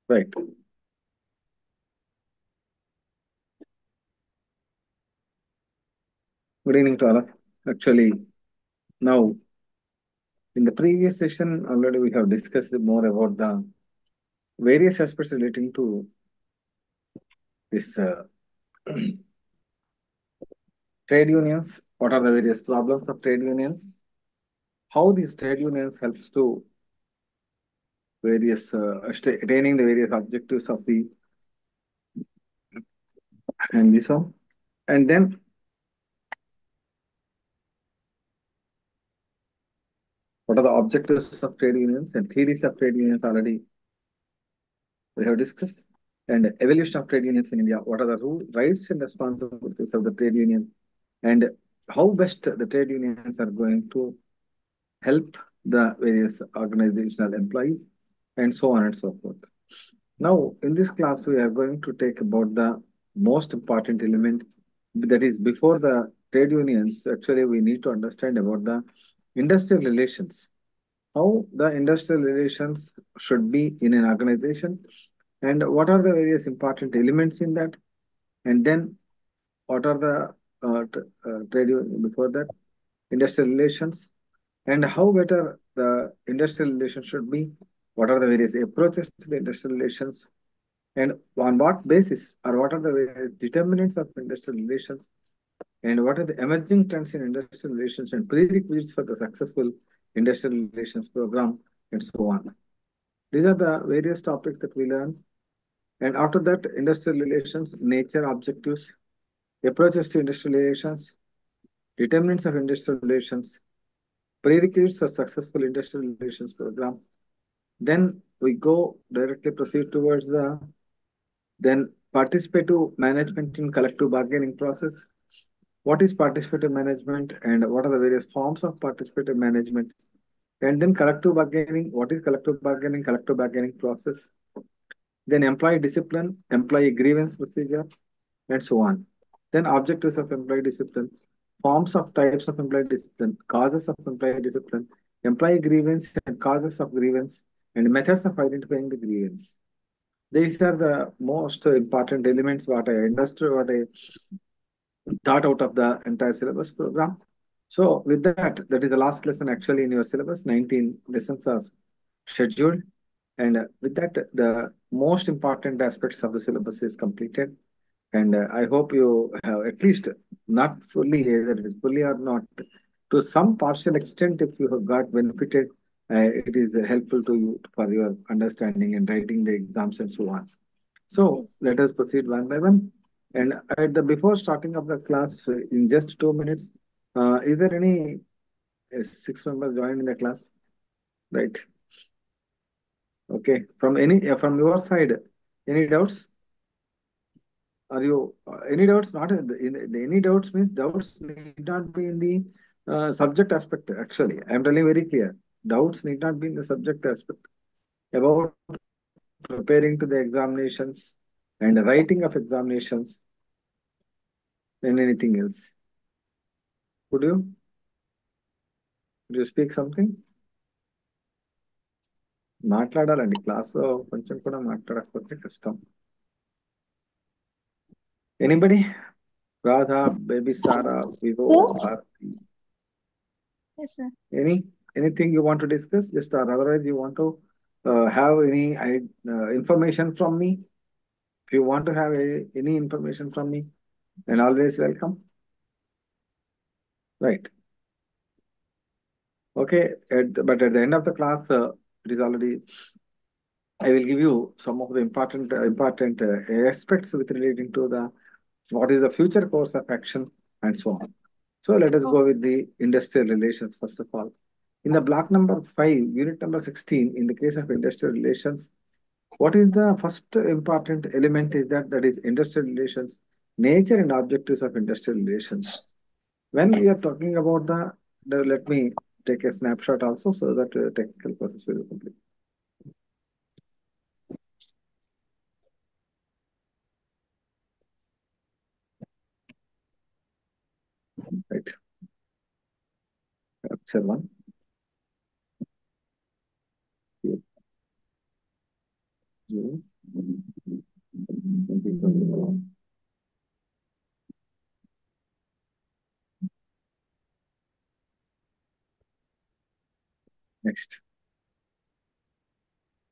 Right. Good evening to all of you. Actually, now in the previous session already we have discussed more about the various aspects relating to this trade unions. What are the various problems of trade unions? How these trade unions helps to various attaining the various objectives of the and this one. And then what are the objectives of trade unions and theories of trade unions already we have discussed. And evolution of trade unions in India. What are the rights and responsibilities of the trade union? And how best the trade unions are going to help the various organizational employees and so on and so forth. Now, in this class, we are going to take about the most important element that is before the trade unions. Actually, we need to understand about the industrial relations, how the industrial relations should be in an organization, and what are the various important elements in that, and then what are the trade before that industrial relations, and how better the industrial relations should be, what are the various approaches to the industrial relations, and on what basis or what are the various determinants of industrial relations, and what are the emerging trends in industrial relations and prerequisites for the successful industrial relations program, and so on. These are the various topics that we learn. And after that, industrial relations, nature, objectives, approaches to industrial relations, determinants of industrial relations, prerequisites for successful industrial relations program. Then we go directly proceed towards the then participative management in collective bargaining process. What is participative management and what are the various forms of participative management? And then collective bargaining. What is collective bargaining? Collective bargaining process. Then employee discipline, employee grievance procedure, and so on. Then objectives of employee discipline, forms of types of employee discipline, causes of employee discipline, employee grievance and causes of grievance, and methods of identifying the grievance. These are the most important elements what I understood, what I thought out of the entire syllabus program. So with that, that is the last lesson actually in your syllabus. 19 lessons are scheduled. And with that, the most important aspects of the syllabus is completed. And I hope you have at least not fully, either it is fully or not, to some partial extent, if you have got benefited, it is helpful to you for your understanding and writing the exams and so on. So Yes. let us proceed one by one. And at the before starting of the class, in just 2 minutes, is there any 6 members joined in the class? Right. Okay. From any from your side, any doubts? Are you any doubts? Not any doubts means doubts need not be in the subject aspect. Actually, I am telling very clear. Doubts need not be in the subject aspect about preparing to the examinations and writing of examinations and anything else. Could you? Could you speak something? మాట్లాడాలండి క్లాస్లో కొంచెం కూడా మాట్లాడకపోతే కష్టం. Anybody? Radha, Baby Sara, వివో, Bharathi. Yes, sir. Anything you want to discuss? Just or otherwise you want to have any information from me? If you want to have any information from me, then always welcome. Right. Okay. But at the end of the class, it is already. I will give you some of the important aspects with relating to the what is the future course of action and so on. So let us Oh, go with the industrial relations first of all. In the block number 5, unit number 16, in the case of industrial relations, what is the first important element is that is industrial relations, nature and objectives of industrial relations. When we are talking about let me take a snapshot also so that technical process will be complete. Right. Capture one. Here. Zoom.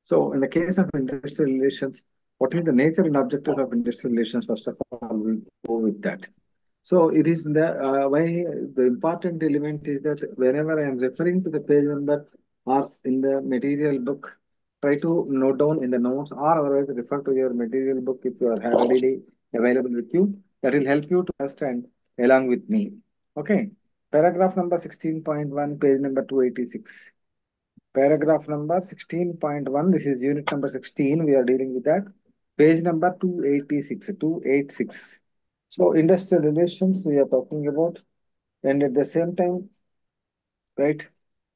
So in the case of industrial relations, what is the nature and objectives of industrial relations? First of all, we'll go with that. So it is the why the important element is that whenever I am referring to the page number or in the material book, try to note down in the notes or otherwise refer to your material book if you are readily available with you. That will help you to understand along with me. Okay. Paragraph number 16.1, page number 286. Paragraph number 16.1, this is unit number 16, we are dealing with that. Page number 286, 286. So industrial relations we are talking about, and at the same time, right,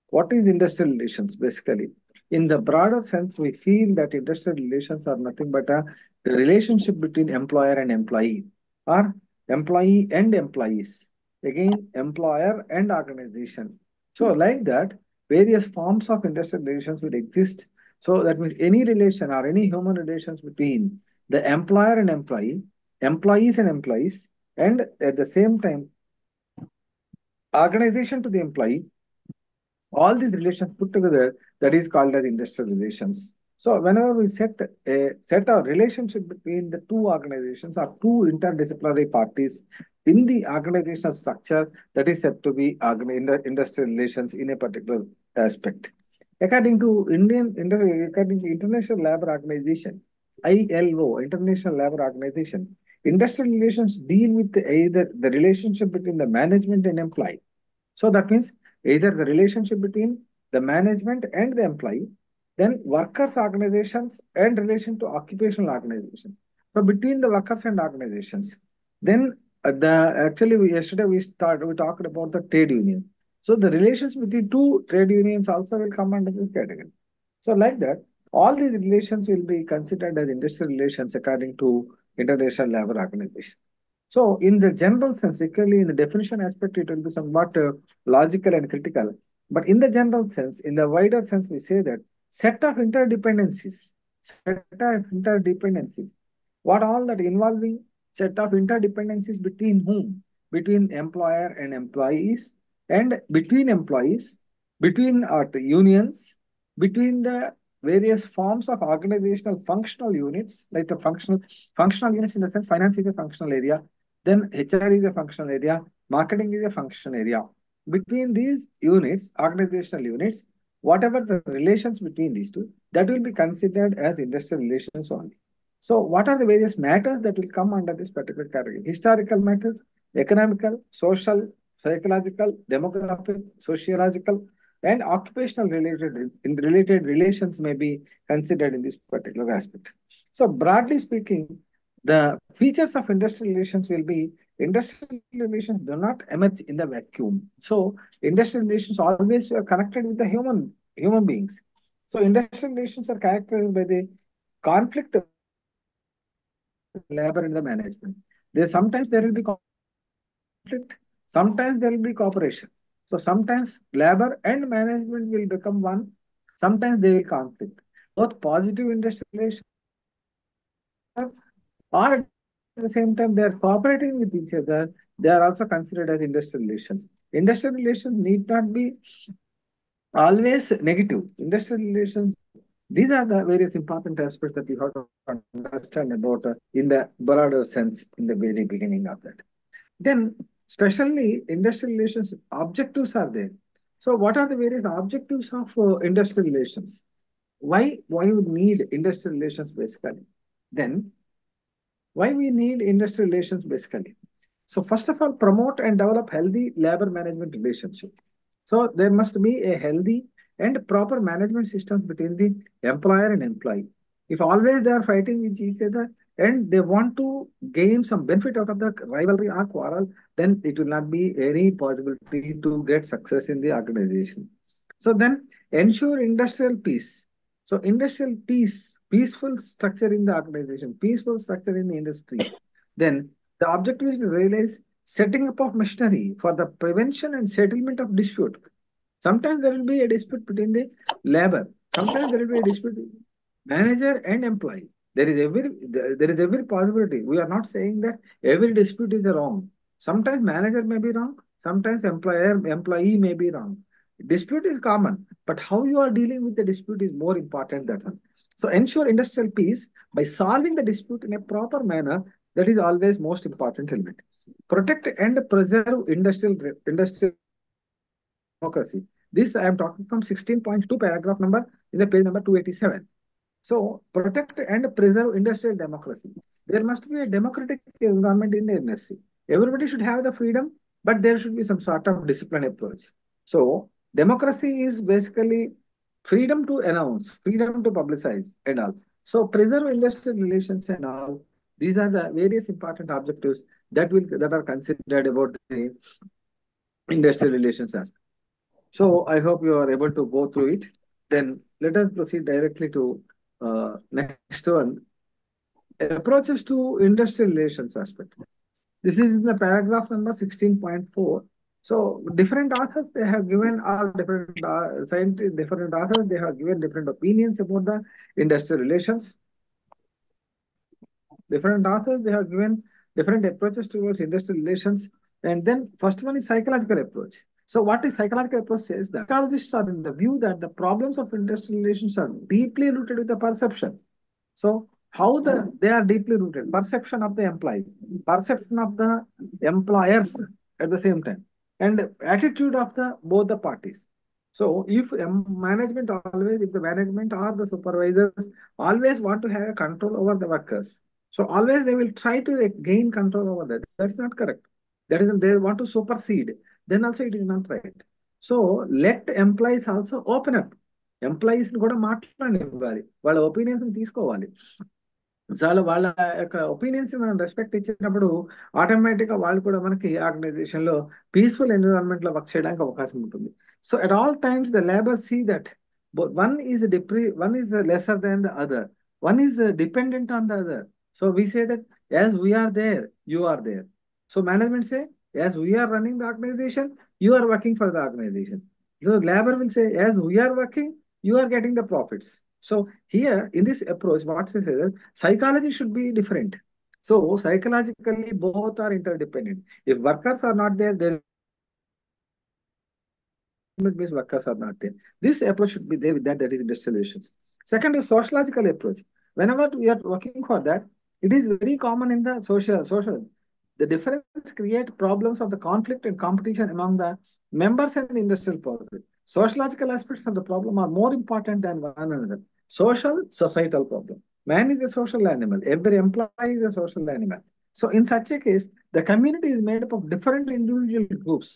what is industrial relations basically? In the broader sense, we feel that industrial relations are nothing but the relationship between employer and employee, or employee and employees. Again, employer and organization. So, like that, various forms of industrial relations will exist. So, that means any relation or any human relations between the employer and employee, employees and employees, and at the same time, organization to the employee, all these relations put together, that is called as industrial relations. So whenever we set a relationship between the two organizations or two interdisciplinary parties in the organizational structure, that is said to be industrial relations in a particular aspect. According to International Labour Organization, ILO, International Labour Organization, industrial relations deal with either the relationship between the management and employee. So that means either the relationship between the management and the employee, then workers' organizations and relation to occupational organizations. So between the workers and organizations, then yesterday we talked about the trade union. So the relations between two trade unions also will come under this category. So like that, all these relations will be considered as industrial relations according to International Labour Organization. So, in the general sense, equally in the definition aspect, it will be somewhat logical and critical. But in the general sense, in the wider sense, we say that set of interdependencies, what all that involving set of interdependencies between whom? Between employer and employees, and between employees, between the unions, between the various forms of organizational functional units, like the functional units in the sense finance is a functional area, then HR is a functional area, marketing is a functional area. Between these units, organizational units, whatever the relations between these two, that will be considered as industrial relations only. So, what are the various matters that will come under this particular category? Historical matters, economical, social, psychological, demographic, sociological, and occupational related relations may be considered in this particular aspect. So, broadly speaking, the features of industrial relations will be industrial relations do not emerge in the vacuum. So industrial relations always are connected with the human beings. So industrial relations are characterized by the conflict between labor and the management. Sometimes there will be conflict, sometimes there will be cooperation. So sometimes labor and management will become one, sometimes they will conflict. Both positive industrial relations or at the same time they are cooperating with each other, they are also considered as industrial relations. Industrial relations need not be always negative. Industrial relations, these are the various important aspects that you have to understand about in the broader sense in the very beginning of that. Then, especially industrial relations objectives are there. So, what are the various objectives of industrial relations? Why would need industrial relations basically? Then why we need industrial relations basically? So first of all, promote and develop healthy labor management relationship. So there must be a healthy and proper management systems between the employer and employee. If always they are fighting with each other and they want to gain some benefit out of the rivalry or quarrel, then it will not be any possibility to get success in the organization. So then ensure industrial peace. So industrial peace, peaceful structure in the organization, peaceful structure in the industry. Then the objective is to realize setting up of machinery for the prevention and settlement of dispute. Sometimes there will be a dispute between the labor. Sometimes there will be a dispute between manager and employee. There is every possibility. We are not saying that every dispute is wrong. Sometimes manager may be wrong. Sometimes employee may be wrong. Dispute is common, but how you are dealing with the dispute is more important than one. So ensure industrial peace by solving the dispute in a proper manner. That is always most important element. Protect and preserve industrial democracy. This I am talking from 16.2 paragraph number in the page number 287. So protect and preserve industrial democracy. There must be a democratic environment in the industry. Everybody should have the freedom, but there should be some sort of discipline approach. So democracy is basically freedom to announce, freedom to publicize and all. So preserve industrial relations and all. These are the various important objectives that are considered about the industrial relations aspect. So I hope you are able to go through it. Then let us proceed directly to next one, approaches to industrial relations aspect. This is in the paragraph number 16.4. So different authors, they have given all different scientists, different authors, they have given different opinions about the industrial relations. Different authors, they have given different approaches towards industrial relations. And then first one is psychological approach. So what is psychological approach says that psychologists are in the view that the problems of industrial relations are deeply rooted with the perception. So how they are deeply rooted, perception of the employees, perception of the employers at the same time, and attitude of the both the parties. So if if the management or the supervisors always want to have a control over the workers, so always they will try to gain control over that. That's not correct. That is, they want to supersede. Then also it is not right. So let employees also open up. Employees కూడా మాట్లాడివ్వాలి, వాళ్ళ opinions తీసుకోవాలి. చాలా వాళ్ళ యొక్క opinions మనం respect ఇచ్చినప్పుడు automatic గా వాళ్ళు కూడా మనకి ఆర్గనైజేషన్ లో పీస్ఫుల్ ఎన్విరాన్మెంట్ లో వర్క్ చేయడానికి అవకాశం ఉంటుంది. So at all times the labour see that one is lesser than the other, one is dependent on the other. So we say that as we are there you are there. So management say as we are running the organisation you are working for the organisation. So labor will say as we are working you are getting the profits. So here in this approach, what they say that psychology should be different. So psychologically both are interdependent. If workers are not there, there means workers are not there. This approach should be there with that, that is industrial relations. Second is sociological approach. Whenever we are working for that, it is very common in the social. The difference create problems of the conflict and competition among the members and the industrial process. Sociological aspects of the problem are more important than one another. Societal problem. Man is a social animal. Every employee is a social animal. So in such a case, the community is made up of different individual groups,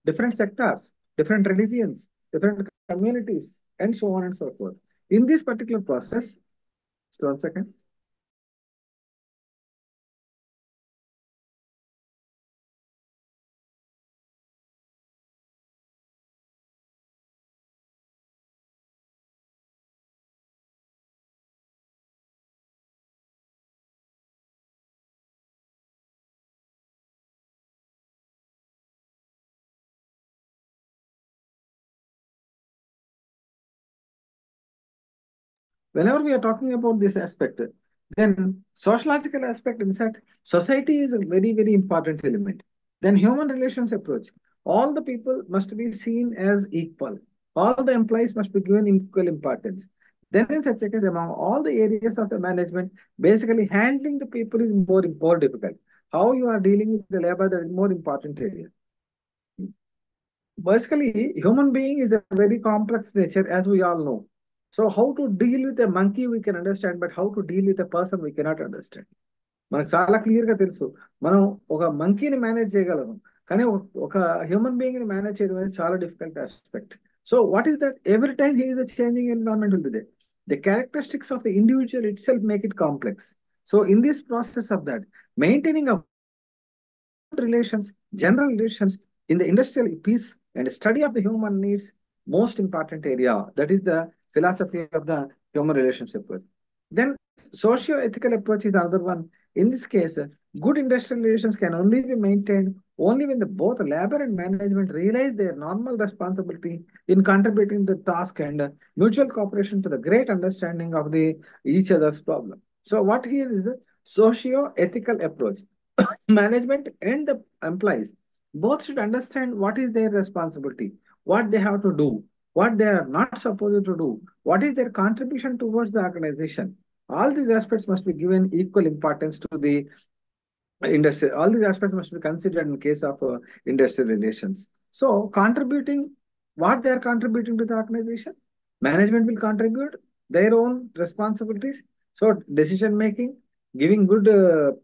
different sectors, different religions, different communities, and so on and so forth. In this particular process, just 1 second. Whenever we are talking about this aspect, then sociological aspect in that society is a very, very important element. Then human relations approach. All the people must be seen as equal. All the employees must be given equal importance. Then in such a case, among all the areas of the management, basically handling the people is more difficult. How you are dealing with the labor, that is more important area. Basically, human being is a very complex nature, as we all know. So how to deal with a monkey we can understand, but how to deal with a person we cannot understand. మనకు చాలా clear గా తెలుసు మనం ఒక మంకీని manage చేయగలము, కానీ ఒక human being ని మేనేజ్ చేయడం అనేది చాలా difficult aspect. So what is that every time he is changing environment will be there. The characteristics of the individual itself make it complex. So in this process of that, maintaining a relations, general relations in the industrial peace and study of the human needs, most important area. That is the philosophy of the human relationship. Then socio-ethical approach is another one. In this case, good industrial relations can only be maintained only when both labor and management realize their normal responsibility in contributing the task and mutual cooperation to the great understanding of the each other's problem. So what here is the socio-ethical approach. Management and the employees both should understand what is their responsibility, what they have to do, what they are not supposed to do, what is their contribution towards the organization. All these aspects must be given equal importance to the industry. All these aspects must be considered in case of industrial relations. So, contributing what they are contributing to the organization, management will contribute their own responsibilities. So, decision making, giving good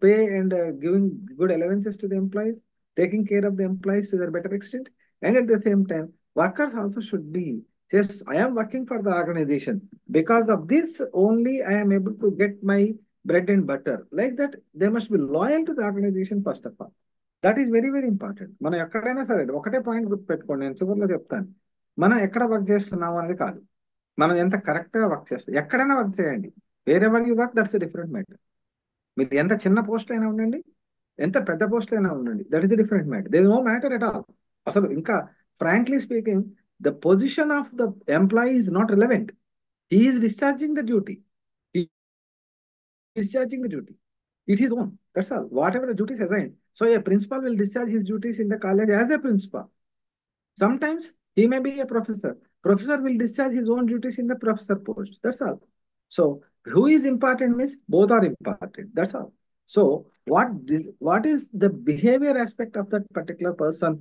pay and giving good allowances to the employees, taking care of the employees to their better extent, and at the same time, workers also should be. Yes, I am working for the organization. Because of this, only I am able to get my bread and butter. Like that, they must be loyal to the organization first of all. That is very very important. మనం ఎక్కడైనా సరే ఒకటే point గుర్తుపెట్టుకోండి, నేను చివరిలో చెప్తాను. మనం ఎక్కడ వర్క్ చేస్తున్నాం అనేది కాదు, మనం ఎంత కరెక్ట్గా వర్క్ చేస్తాం. ఎక్కడైనా వర్క్ చేయండి, wherever you work, that's different matter. మీరు ఎంత చిన్న పోస్ట్ అయినా ఉండండి, ఎంత పెద్ద పోస్ట్ అయినా ఉండండి, that is different matter. They know matter at all. అసలు ఇంకా frankly speaking, the position of the employee is not relevant. He is discharging the duty. Discharging the duty. It is own. That's all. Whatever the duties assigned. So a principal will discharge his duties in the college as a principal. Sometimes he may be a professor. Professor will discharge his own duties in the professor post. That's all. So who is important means both are important. That's all. So what is the behavior aspect of that particular person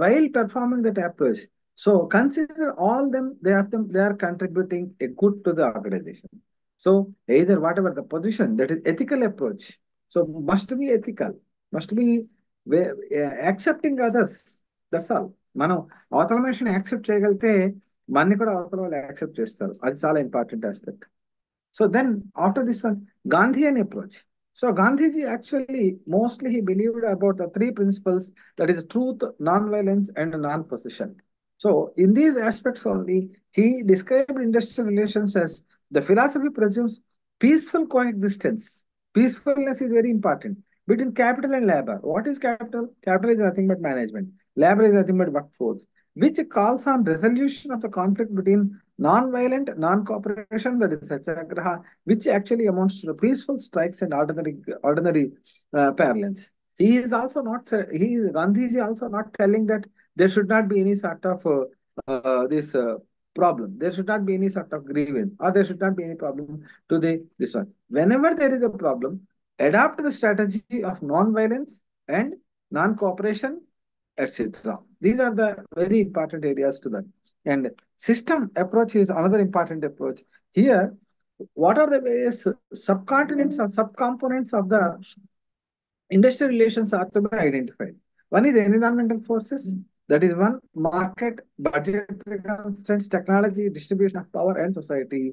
while performing that approach? So consider all them. They are contributing a good to the organization. So either whatever the position, that is ethical approach. So must be ethical, must be accepting others. That's all. మనం అవతల మనిషిని accept చేయగలిగితే మనని కూడా అవతల వాళ్ళు accept చేస్తారు. అది చాలా important aspect. So then after this one, Gandhian approach. So Gandhiji actually mostly he believed about the three principles, that is truth, non-violence, and non-possession. So in these aspects only, he described industrial relations as the philosophy presumes peaceful coexistence. Peacefulness is very important between capital and labor. What is capital? Capital is nothing but management. Labor is nothing but workforce, which calls on resolution of the conflict between non-violent non-cooperation, that is satyagraha, which actually amounts to the peaceful strikes and ordinary parlance. He is also not, Gandhiji also not telling that there should not be any sort of this problem. There should not be any sort of grievance, or there should not be any problem to this one. Whenever there is a problem, adopt the strategy of non-violence and non-cooperation, etc. These are the very important areas to that. And system approach is another important approach. Here, what are the various subcontinents or subcomponents of the industrial relations are to be identified? One is environmental forces, that is one, market, budgetary constraints, technology, distribution of power, and society.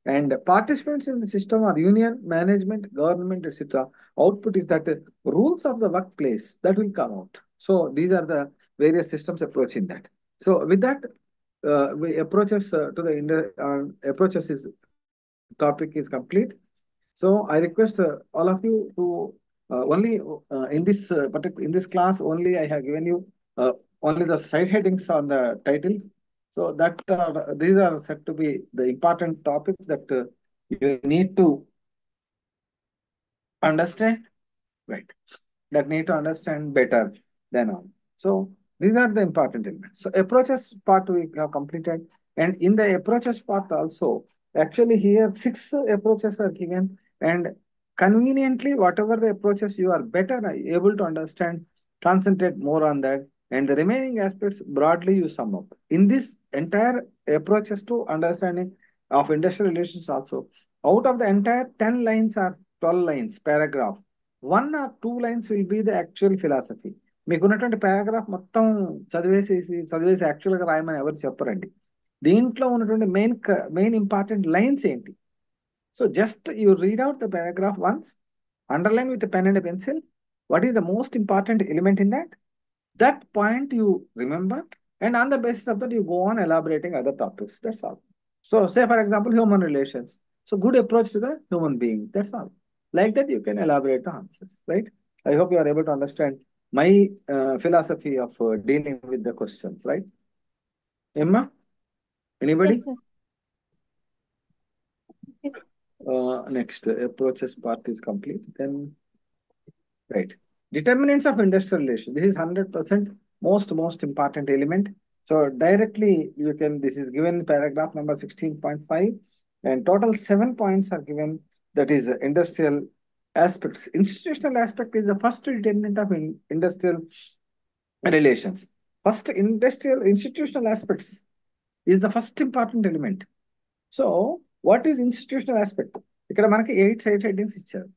And participants in the system are union, management, government, etc. Output is that rules of the workplace that will come out. So these are the various systems approaching that. So with that, we approaches to the approaches is topic is complete. So I request all of you to only in this in this class only I have given you only the side headings on the title. So that these are said to be the important topics that you need to understand, right? That need to understand better than all. So these are the important elements. So approaches part we have completed, and in the approaches part also, actually here 6 approaches are given, and conveniently whatever the approaches you are better able to understand, concentrate more on that, and the remaining aspects broadly you sum up. In this entire approaches to understanding of industrial relations also, out of the entire 10 lines or 12 lines, paragraph, 1 or 2 lines will be the actual philosophy. మీకున్నటువంటి paragraph మొత్తం చదివేసి యాక్చువల్గా రాయమని ఎవరు చెప్పరండి. దీంట్లో ఉన్నటువంటి main important lines ఏంటి? So just you read out the paragraph once, underline with pen and pencil what is the most important element in that point you remember, and on the basis of that you go on elaborating other topics. That's all. So say for example human relations, so good approach to the human being, that's all. Like that you can elaborate the answers, right? I hope you are able to understand my philosophy of dealing with the questions, right? Emma, anybody? Yes, sir. Yes. Next approaches part is complete, then right, determinants of industrial relation. This is 100% most important element. So directly you can, this is given paragraph number 16.5, and total 7 points are given. That is industrial aspects. Institutional aspect is the first determinant of industrial relations. First, industrial institutional aspects is the first important element. So what is institutional aspect? ఇక్కడ మనకి 8 side headings ఇచ్చారు.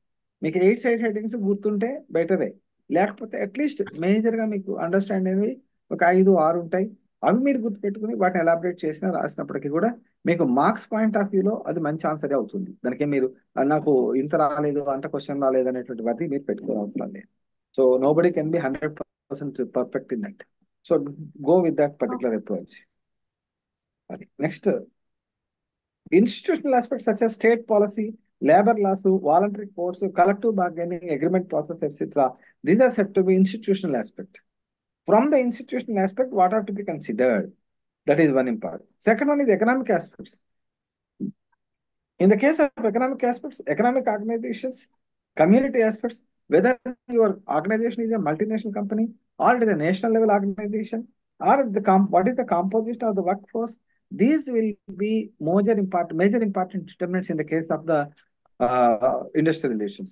మీకు 8 side headings గుర్తుంటే బెటరే, లేకపోతే at least మేజర్గా మీకు understand అనేవి ఒక 5, 6 ఉంటాయి. అవి మీరు గుర్తుపెట్టుకుని వాటిని ఎలాబరేట్ చేసినా రాసినప్పటికీ కూడా మీకు మార్క్స్ పాయింట్ ఆఫ్ వ్యూలో అది మంచి ఆన్సరే అవుతుంది. దానికి మీరు నాకు ఇంత రాలేదు, అంత క్వశ్చన్ రాలేదు అనేటువంటి వాటిని మీరు పెట్టుకోవడం అవసరం లేదు. So nobody can be 100% perfect in that. So go with that particular approach. అది next, institutional aspects such as state policy, labor laws, voluntary courts, collective bargaining, agreement process, etc. These are said to be institutional aspect. From the institutional aspect, what are to be considered? That is one important. Second one is economic aspects. In the case of economic aspects, economic organizations, community aspects, whether your organization is a multinational company or it is a national level organization, or what is the composition of the workforce, these will be major important determinants in the case of the industrial relations.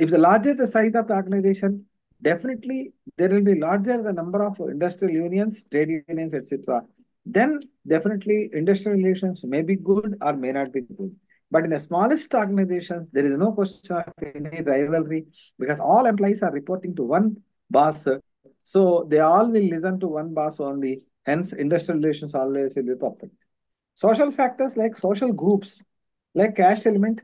If the larger the size of the organization, definitely there will be larger the number of industrial unions, trade unions, etc. Then definitely industrial relations may be good or may not be good. But in the smallest organizations, there is no question of any rivalry because all employees are reporting to one boss. So they all will listen to one boss only. Hence, industrial relations always will be perfect. Social factors like social groups, like caste element,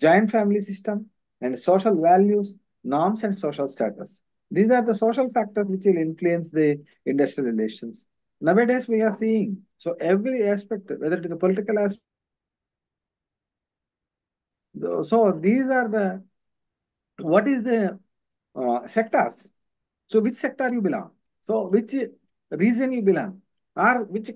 joint family system, and social values, norms, and social status. These are the social factors which will influence the industrial relations. Nowadays, we are seeing, so every aspect, whether it is a political aspect, so these are the, what is the sectors? So which sector you belong? So which region you belong? Or which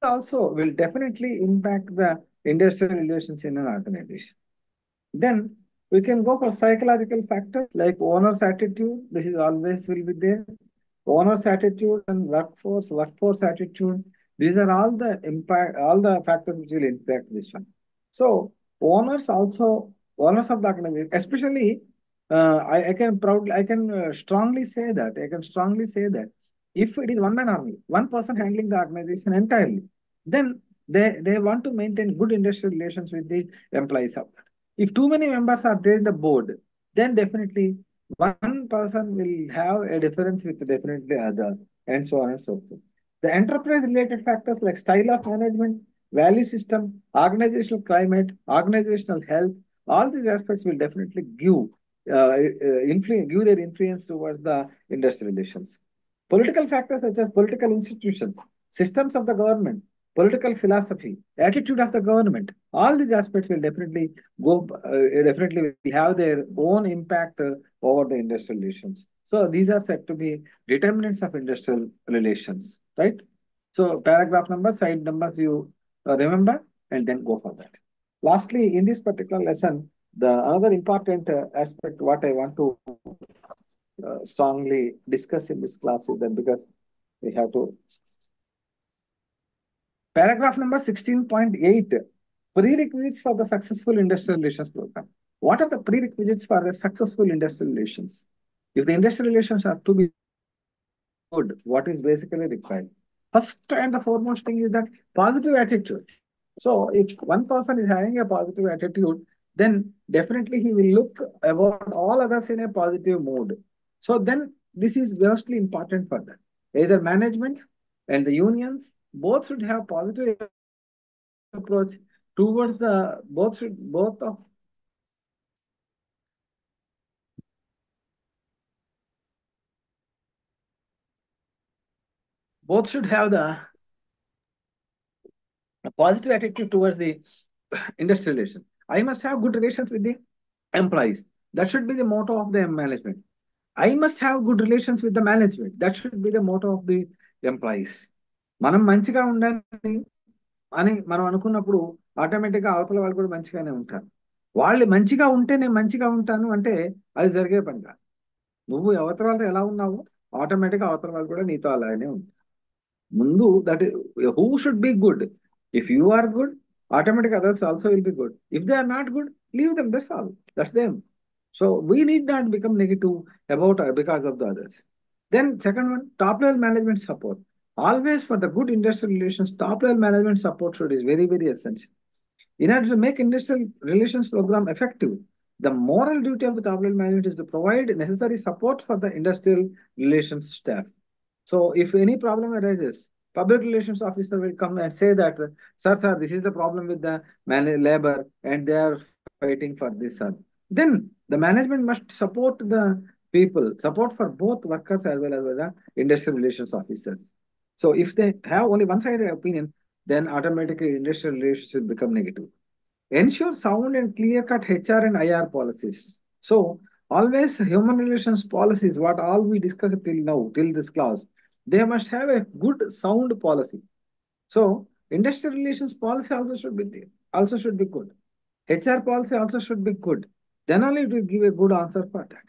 also will definitely impact the industrial relations in an organization. Then we can go for psychological factors like owner's attitude. This is always will be there. Owner's attitude and workforce attitude. These are all the impact, all the factors which will impact this one. So owners also, owners of the organization, especially I can strongly say that if it is one man army, one person handling the organization entirely, then they want to maintain good industrial relations with the employees of that. If too many members are there in the board, then definitely one person will have a difference with definitely other, and so on and so forth. The enterprise related factors like style of management, value system, organizational climate, organizational health, all these aspects will definitely give give their influence towards the industrial relations. Political factors such as political institutions, systems of the government, political philosophy, attitude of the government, all these aspects will definitely definitely will have their own impact over the industrial relations. So these are said to be determinants of industrial relations, right? So paragraph number, side numbers you remember and then go for that. Lastly, in this particular lesson, the another important aspect what I want to strongly discuss in this class is that because we have to. Paragraph number 16.8, prerequisites for the successful industrial relations program. What are the prerequisites for the successful industrial relations? If the industrial relations are to be good, what is basically required? First and the foremost thing is that positive attitude. So if one person is having a positive attitude, then definitely he will look about all others in a positive mood. So then this is vastly important for that. Either management and the unions, both should have positive approach towards the, both should have the a positive attitude towards the industrial relation. I must have good relations with the employees. That should be the motto of the management. I must have good relations with the management. That should be the motto of the employees. మనం మంచిగా ఉండాలి అని మనం అనుకున్నప్పుడు ఆటోమేటిక్గా అవతల వాళ్ళు కూడా మంచిగానే ఉంటారు. వాళ్ళు మంచిగా ఉంటే నేను మంచిగా ఉంటాను అంటే అది జరిగే పని కాదు. నువ్వు అవతల వాళ్ళతో ఎలా ఉన్నావు, ఆటోమేటిక్గా అవతల వాళ్ళు కూడా నీతో అలానే ఉంది. ముందు that who should be good. If you are good, automatic others also will be good. If they are not good, leave them, that's all, that's them. So we need not become negative about because of the others. Then second one, top level management support. Always for the good industrial relations, top level management support should is very, very essential. In order to make industrial relations program effective, the moral duty of the top level management is to provide necessary support for the industrial relations staff. So if any problem arises, public relations officer will come and say that, sir, this is the problem with the labor and they are fighting for this, sir. Then the management must support the people, support for both workers as well as the industrial relations officers. So if they have only one-sided opinion, then automatically industrial relations will become negative. Ensure sound and clear-cut HR and IR policies. So always human relations policies, what all we discussed till now, till this class, they must have a good sound policy. So industrial relations policy also should be good. HR policy also should be good. Then only it will give a good answer for that.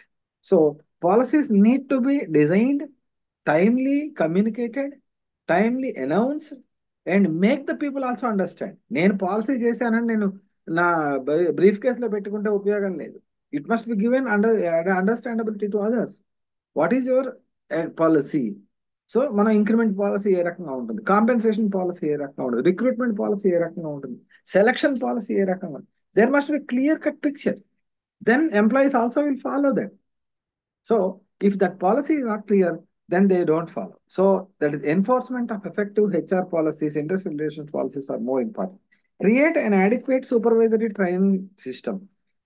So policies need to be designed, timely communicated, timely announced, and make the people also understand. నేను policy చేశానని నేను నా బ్రీఫ్ కేసులో పెట్టుకుంటే ఉపయోగం లేదు. It must be given understandability to others. What is your policy? So మన ఇంక్రిమెంట్ పాలసీ ఏ రకంగా ఉంటుంది, కాంపెన్సేషన్ పాలసీ ఏ రకంగా ఉంటుంది, రిక్రూట్మెంట్ పాలసీ ఏ రకంగా ఉంటుంది, సెలక్షన్ పాలసీ ఏ రకంగా ఉంటుంది. There must be clear cut picture. Then employees also will follow that. So if that policy is not clear, then they don't follow. So that is enforcement of effective HR policies, industrial relations policies are more important. Create an adequate supervisory training system.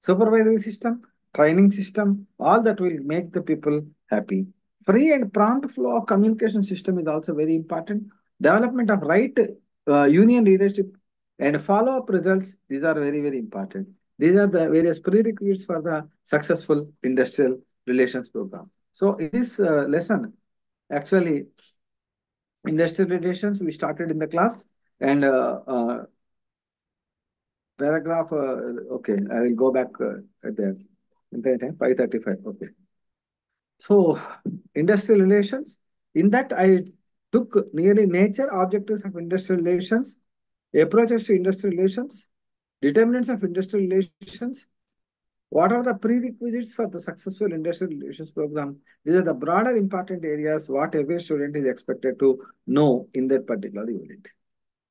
Supervisory system, training system, all that will make the people happy. Free and prompt flow of communication system is also very important. Development of right union leadership and follow-up results, these are very, very important. These are the various prerequisites for the successful industrial relations program. So in this lesson, actually, industrial relations we started in the class, and paragraph, okay, I will go back at there. In that time, 5:35, okay. So industrial relations, in that I took nearly nature, objectives of industrial relations, approaches to industrial relations, determinants of industrial relations, what are the prerequisites for the successful industrial relations program? These are the broader important areas what every student is expected to know in that particular unit.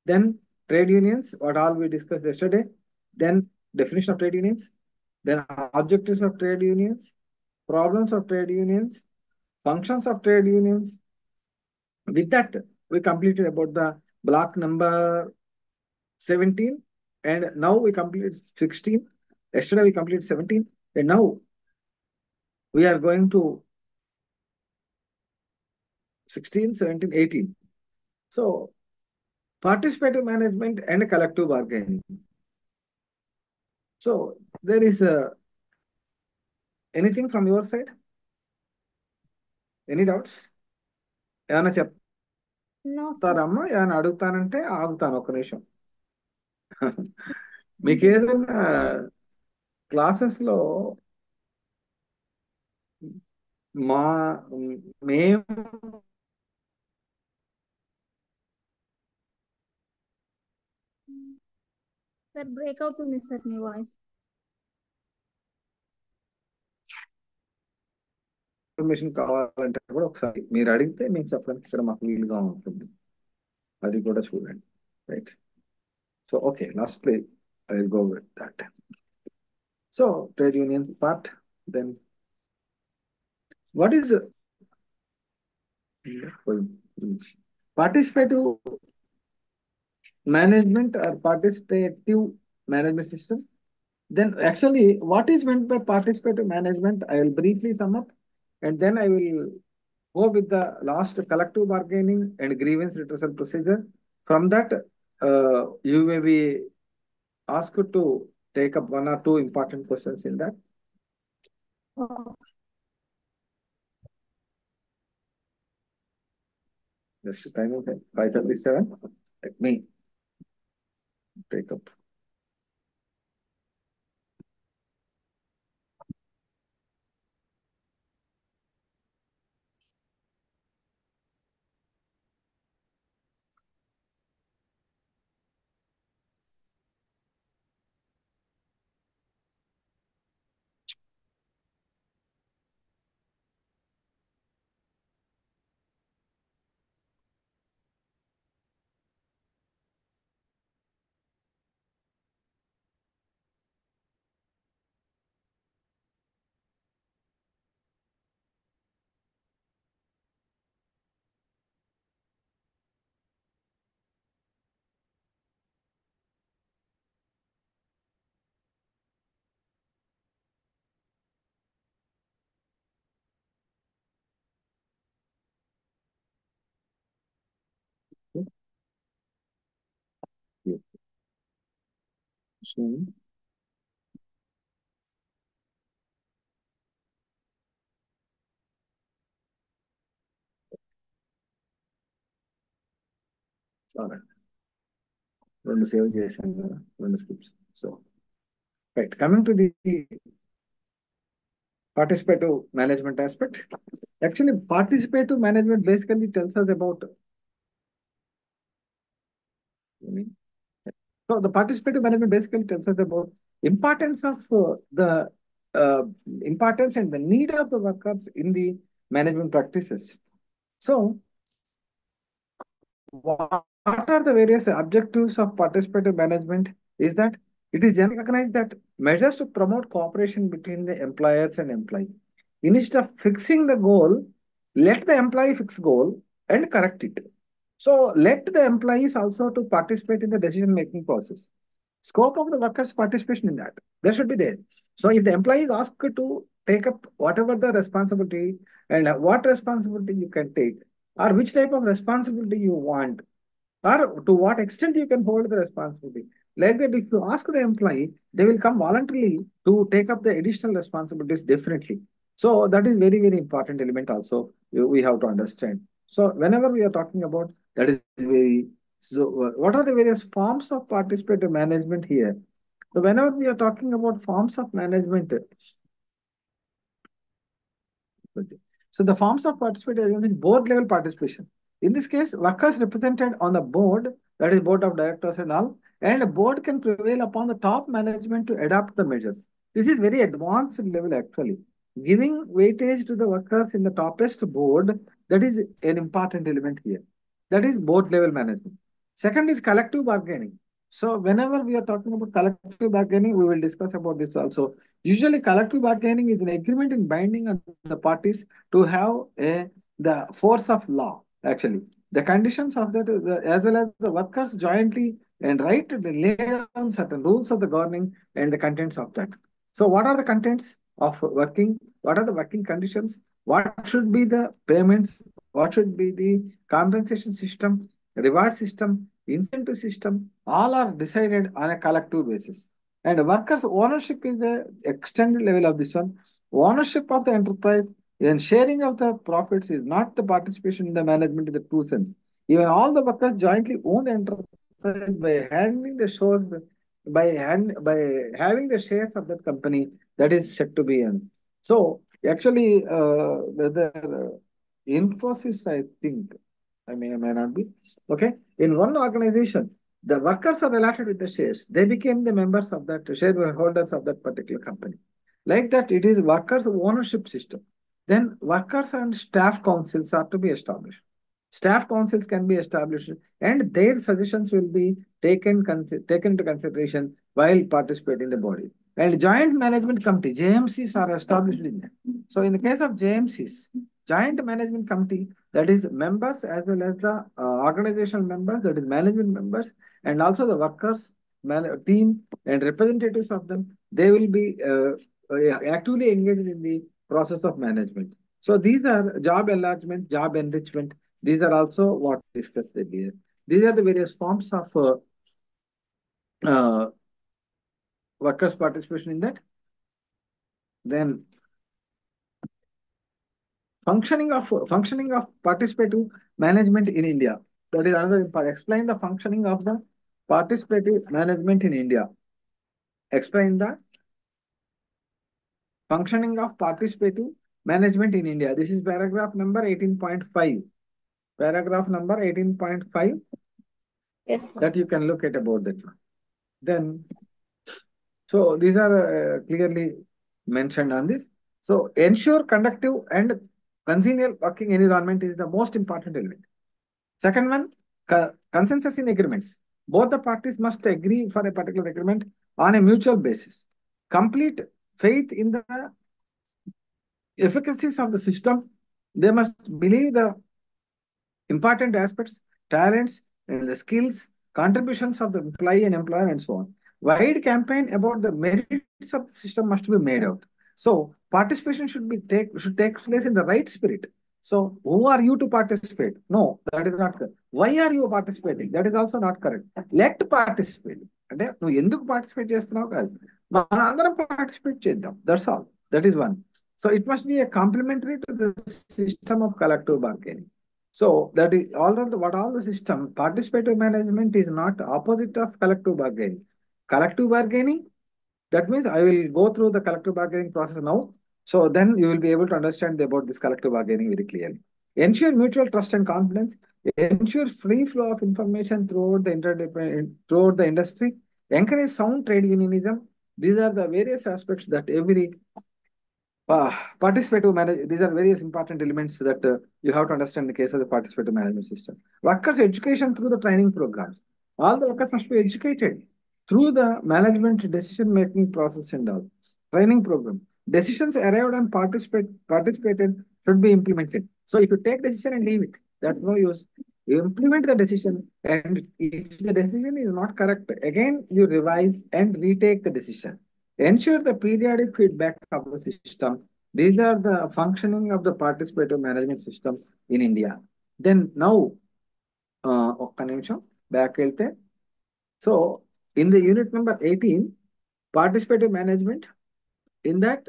Then trade unions, what all we discussed yesterday. Then definition of trade unions. Then objectives of trade unions, problems of trade unions, functions of trade unions. With that, we completed about the block number 17, and now we completed 16. Yesterday we completed 17, and now we are going to 16, 17, 18. So participative management and collective bargaining. So there is anything from your side? Any doubts? ఏమైనా No, sir. చెప్తారమ్మా? ఏమైనా అడుగుతానంటే ఆగుతాను ఒక నిమిషం. మీకు ఏదైనా క్లాసెస్లో మా మేము sir break అవుతుంది సార్ మీ వాయిస్. ఇన్ఫర్మేషన్ కావాలంటే కూడా ఒకసారి మీరు అడిగితే మేము చెప్పడానికి ఇక్కడ మాకు వీలుగా ఉంటుంది. అది కూడా చూడండి, right? So okay, lastly I will go with that. So trade union part, then what is participative management or participative management system? Then actually, what is meant by participative management? I will briefly sum up, and then I will go with the last collective bargaining and grievance redressal procedure. From that, you may be asked to take up one or two important questions in that. Just time of 5:37. Let me take up. Soon. All right. రెండు save చేశాను కదా, రెండు scripts. So right, coming to the participative management aspect. Actually, participative management basically tells us about, so the participative management basically tells us about importance of the importance and the need of the workers in the management practices. So, what are the various objectives of participative management? Is that it is generally recognized that measures to promote cooperation between the employers and employee. Instead of fixing the goal, let the employee fix goal and correct it. So let the employees also to participate in the decision-making process. Scope of the workers' participation in that, there should be there. So if the employee is asked to take up whatever the responsibility and what responsibility you can take, or which type of responsibility you want, or to what extent you can hold the responsibility. Like that, if you ask the employee, they will come voluntarily to take up the additional responsibilities definitely. So that is very, very important element also we have to understand. So whenever we are talking about that is very, so what are the various forms of participative management here? So whenever we are talking about forms of management, so the forms of participation is board level participation. In this case, workers represented on the board, that is board of directors and all, and a board can prevail upon the top management to adopt the measures. This is very advanced level actually. Giving weightage to the workers in the toppest board, that is an important element here. That is board level management. Second is collective bargaining. So whenever we are talking about collective bargaining, we will discuss about this also. Usually collective bargaining is an agreement in binding on the parties to have the force of law, actually. The conditions of that, as well as the workers jointly and right to lay down certain rules of the governing and the contents of that. So what are the contents of working? What are the working conditions? What should be the payments? What should be the compensation system, reward system, incentive system? All are decided on a collective basis. And workers' ownership is the extended level of this one. Ownership of the enterprise and sharing of the profits is not the participation in the management in the true sense. Even all the workers jointly own the enterprise by handling the shares, by having the shares of that company that is said to be in. So actually, the Infosys, I think, I may not be. Okay. In one organization, the workers are allotted with the shares. They became the members of that shareholders of that particular company. Like that, it is workers' ownership system. Then workers and staff councils are to be established. Staff councils can be established, and their suggestions will be taken into consideration while participating in the body. And joint management committee (JMCs) are established in that. So, in the case of JMCs, joint management committee, that is members as well as the organizational members, that is management members, and also the workers team and representatives of them, they will be actively engaged in the process of management. So these are job enlargement, job enrichment. These are also what discussed earlier. These are the various forms of uh, workers' participation in that. Then functioning of participative management in India. That is another part. Explain the functioning of the participative management in India. Explain the functioning of participative management in India. This is paragraph number 18.5. Paragraph number 18.5. Yes, sir. That you can look at about that one. Then, so these are clearly mentioned on this. So ensure conductive and congenial working environment is the most important element. Second one, consensus in agreements. Both the parties must agree for a particular agreement on a mutual basis. Complete faith in the efficacies of the system. They must believe the important aspects, talents, and the skills, contributions of the employee and employer, and so on. Wide campaign about the merits of the system must be made out. So participation should take place in the right spirit. So who are you to participate? No, that is not correct. Why are you participating? That is also not correct. Let participate. అంటే నువ్వు ఎందుకు participate చేస్తున్నావు కాదు, మన అందరం participate చేద్దాం, that's all, that is one. So it must be a complementary to the system of collective bargaining. So that is all the system. Participative management is not opposite of collective bargaining. Collective bargaining, that means I will go through the collective bargaining process now. So then you will be able to understand about this collective bargaining very clearly. Ensure mutual trust and confidence. Ensure free flow of information throughout the throughout the industry. Encourage sound trade unionism. These are the various aspects that every participative management, these are various important elements that you have to understand in the case of the participative management system. Workers' education through the training programs. All the workers must be educated through the management decision-making process and all. Training program. Decisions arrived and participated should be implemented. So if you take decision and leave it, that's no use. You implement the decision, and if the decision is not correct, again you revise and retake the decision. Ensure the periodic feedback of the system. These are the functioning of the participative management systems in India. Then now, ఒక్క నిమిషం back వెళ్తే, so in the unit number 18, participative management, in that,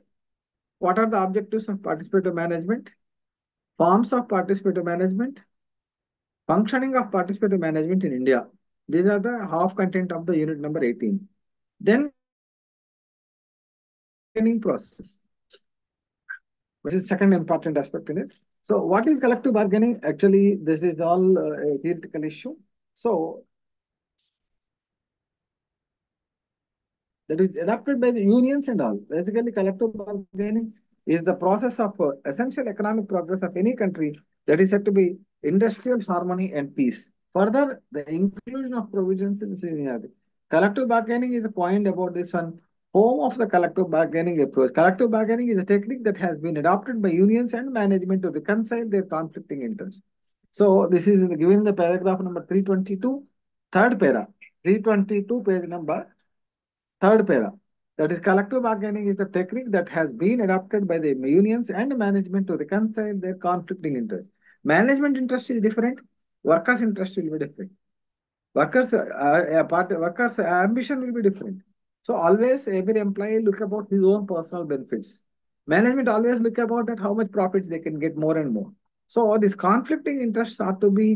what are the objectives of participative management, forms of participative management, functioning of participative management in India. These are the half content of the unit number 18. Then training process, which is second important aspect in it. So what is collective bargaining? Actually, this is all a theoretical issue. So that is adopted by the unions and all. Basically, collective bargaining is the process of essential economic progress of any country that is said to be industrial harmony and peace. Further, the inclusion of provisions in seniority. Collective bargaining is a point about this one. Home of the collective bargaining approach. Collective bargaining is a technique that has been adopted by unions and management to reconcile their conflicting interests. So this is given the paragraph number 322, third para, 322 page number, third para. That is, collective bargaining is a technique that has been adopted by the unions and management to reconcile their conflicting interests. Management interest is different, workers' interest will be different. Workers' ambition will be different. So always every employee look about his own personal benefits. Management always look about that how much profits they can get more and more. So these conflicting interests are to be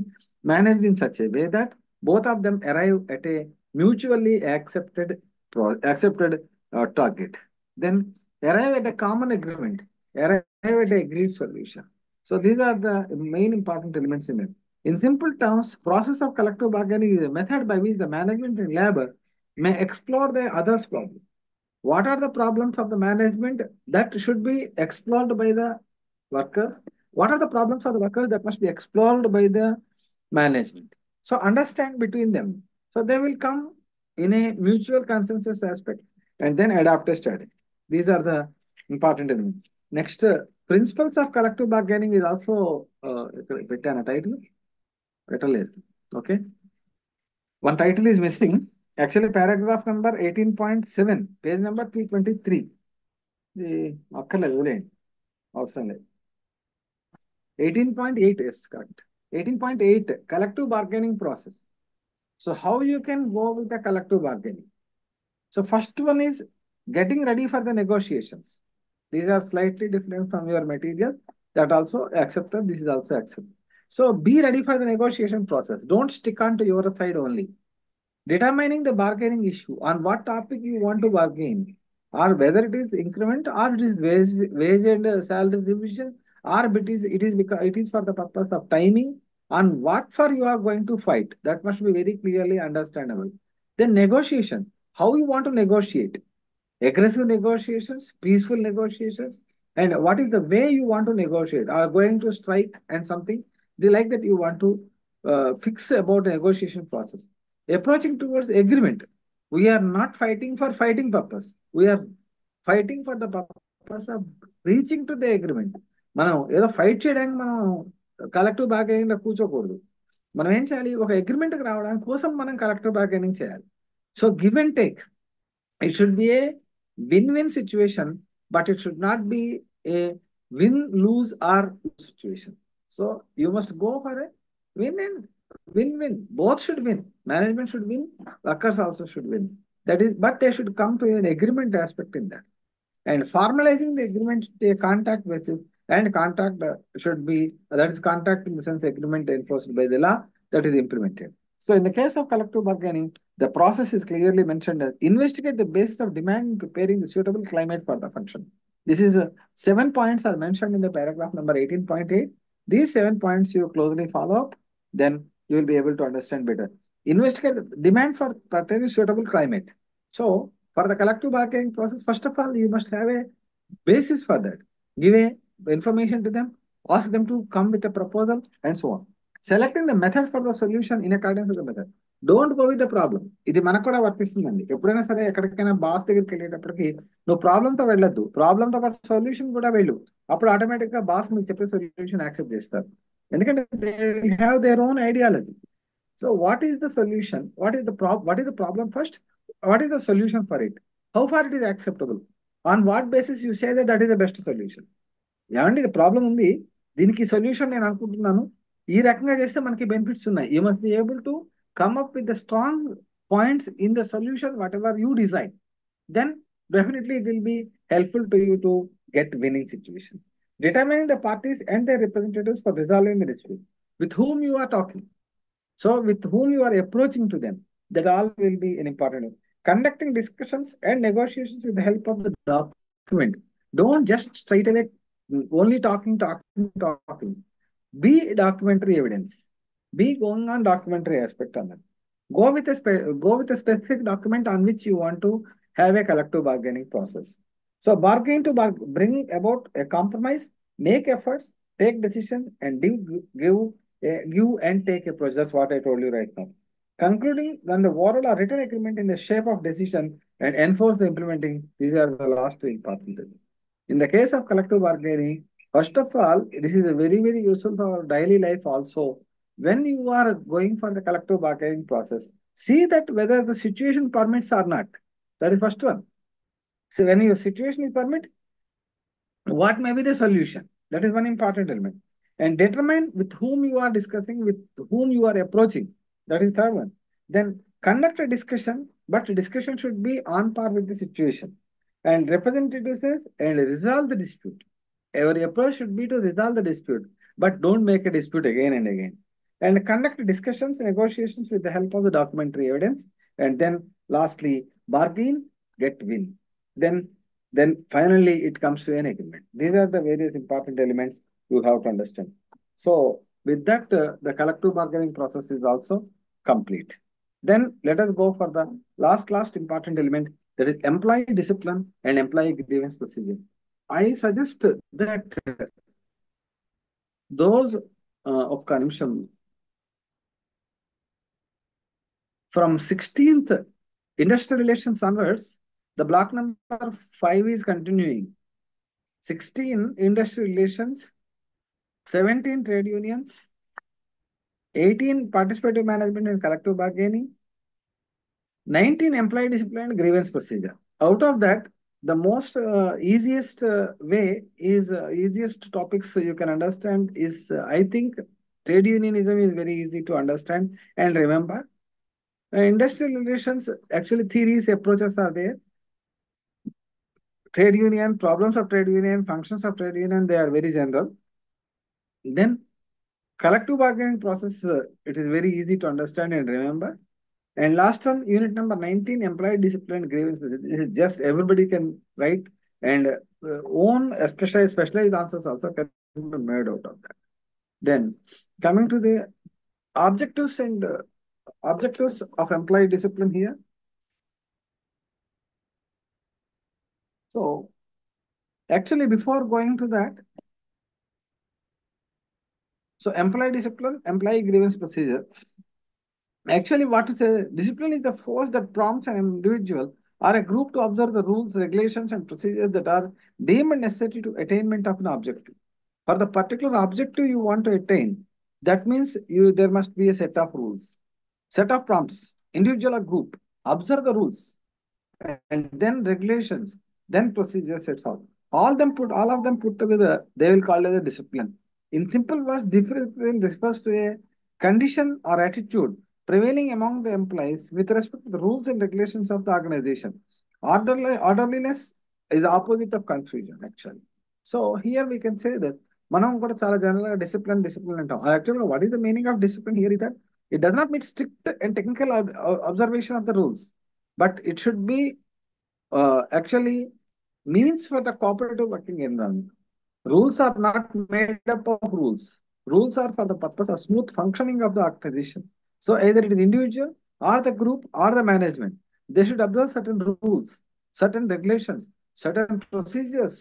managed in such a way that both of them arrive at a mutually accepted target. Then arrive at a common agreement, arrive at a agreed solution. So these are the main important elements in it. In simple terms, process of collective bargaining is a method by which the management and labor may explore the other's problem. What are the problems of the management that should be explored by the worker? What are the problems of the workers that must be explored by the management? So understand between them. So they will come in a mutual consensus aspect and then adopt a strategy. These are the important elements. Next, principles of collective bargaining is also written a title. Okay. One title is missing. Actually, paragraph number 18.7, page number 323. అక్కర్లేదు వదిలేయండి, అవసరం లేదు. 18.8 is correct. 18.8, collective bargaining process. So how you can go with the collective bargaining? So first one is getting ready for the negotiations. These are slightly different from your material. That also accepted. This is also accepted. So be ready for the negotiation process. Don't stick on to your side only. Determining the bargaining issue, on what topic you want to bargain, or whether it is increment or it is wage and salary division, or it is for the purpose of timing, on what for you are going to fight. That must be very clearly understandable. Then negotiation, how you want to negotiate. Aggressive negotiations, peaceful negotiations, and what is the way you want to negotiate. Are going to strike and something, they like that you want to fix about the negotiation process. Approaching towards agreement. We are not fighting for fighting purpose. We are fighting for the purpose of reaching to the agreement. మనం ఏదో fight చేయడానికి మనం collective bargaining లో కూర్చోకూడదు. మనం ఏం చేయాలి, ఒక అగ్రిమెంట్కి రావడానికి కోసం మనం కలెక్టివ్ బార్గెనింగ్ చేయాలి. So give and take. It should be a win-win situation, but it should not be a win-lose or situation. So you must go for a win and win-win. Both should win. Management should win, workers also should win. That is, but they should come to an agreement aspect in that. And formalizing the agreement, a contract basis, and contract should be, that is contract in the sense agreement enforced by the law that is implemented. So in the case of collective bargaining, the process is clearly mentioned as investigate the basis of demand in preparing the suitable climate for the function. This is 7 points are mentioned in the paragraph number 18.8. These 7 points you closely follow up, then you will be able to understand better. Investigate demand for preparing suitable climate. So for the collective bargaining process, first of all, you must have a basis for that. Give a information to them, ask them to come with a proposal, and so on. Selecting the method for the solution in accordance with the method. Don't go with the problem. ఇది మనకు కూడా వర్తిస్తుందండి. ఎప్పుడైనా సరే ఎక్కడికైనా boss దగ్గరికి వెళ్ళేటప్పటికి నువ్వు ప్రాబ్లంతో వెళ్ళొద్దు, ప్రాబ్లంతో పాటు సొల్యూషన్ కూడా వెళ్ళు. అప్పుడు ఆటోమేటిక్ గా బాస్ మీకు చెప్పే సొల్యూషన్ యాక్సెప్ట్ చేస్తారు. ఎందుకంటే they have their own ideology. So what is the solution? What is the problem first? What is the solution for it? How far it is acceptable? On what basis you say that that is the best solution? ఏమండి ఇది problem ఉంది, దీనికి solution నేను అనుకుంటున్నాను, ఈ రకంగా చేస్తే మనకి బెనిఫిట్స్ ఉన్నాయి. You must be able to come up with the strong points in the solution, whatever you design. Then definitely it will be helpful to you to get winning situation. Determining the parties and their representatives for resolving the dispute. With whom you are talking. So with whom you are approaching to them, that all will be an important. Conducting discussions and negotiations with the help of the document. Don't just straight away only talking. Be documentary evidence. Be going on documentary aspect on that. Go with a specific document on which you want to have a collective bargaining process. So bargain to bring about a compromise, make efforts, take decisions, and give and take approach. That's what I told you right now. Concluding, then the oral or written agreement in the shape of decision and enforce the implementing. These are the last two important things. In the case of collective bargaining, first of all, this is a very, very useful for our daily life also. When you are going for the collective bargaining process, see that whether the situation permits or not. That is first one. So when your situation is permit, what may be the solution? That is one important element. And determine with whom you are discussing, with whom you are approaching. That is third one. Then conduct a discussion, but discussion should be on par with the situation. And representatives and resolve the dispute. Our approach should be to resolve the dispute, but don't make a dispute again and again. And conduct discussions, negotiations with the help of the documentary evidence. And then lastly, bargain, get win. Then finally it comes to an agreement. These are the various important elements you have to understand. So with that, the collective bargaining process is also complete. Then let us go for the last important element, that is employee discipline and employee grievance procedure. I suggest that those of Kanimsham from 16th industrial relations onwards, the block number 5 is continuing. 16 industrial relations, 17 trade unions, 18 participative management and collective bargaining, 19 employee discipline and grievance procedure. Out of that, the most easiest way is easiest topics you can understand is I think trade unionism is very easy to understand and remember. Industrial relations, actually theories, approaches are there. Trade union, problems of trade union, functions of trade union, they are very general. Then collective bargaining process, it is very easy to understand and remember. And last one, unit number 19, employee discipline grievance. This is just everybody can write, and own specialized answers also can be made out of that. Then coming to the objectives and objectives of employee discipline here. So actually before going to that, so employee discipline, employee grievance procedure. Actually, what is a discipline is the force that prompts an individual or a group to observe the rules, regulations, and procedures that are deemed necessary to attainment of an objective. For the particular objective you want to attain, that means there must be a set of rules, set of prompts, individual or group, observe the rules, and then regulations, then procedures, etc. All of them put together, they will call it a discipline. In simple words, discipline refers to a condition or attitude prevailing among the employees with respect to the rules and regulations of the organization. Orderliness is the opposite of confusion, actually. So here we can say that మనం కూడా చాలా general discipline అంటాం. Actually, what is the meaning of discipline here is that it does not mean strict and technical observation of the rules, but it should be actually means for the cooperative working environment. Rules are not made up of rules. Rules are for the purpose of smooth functioning of the organization. So either it is individual or the group or the management. They should observe certain rules, certain regulations, certain procedures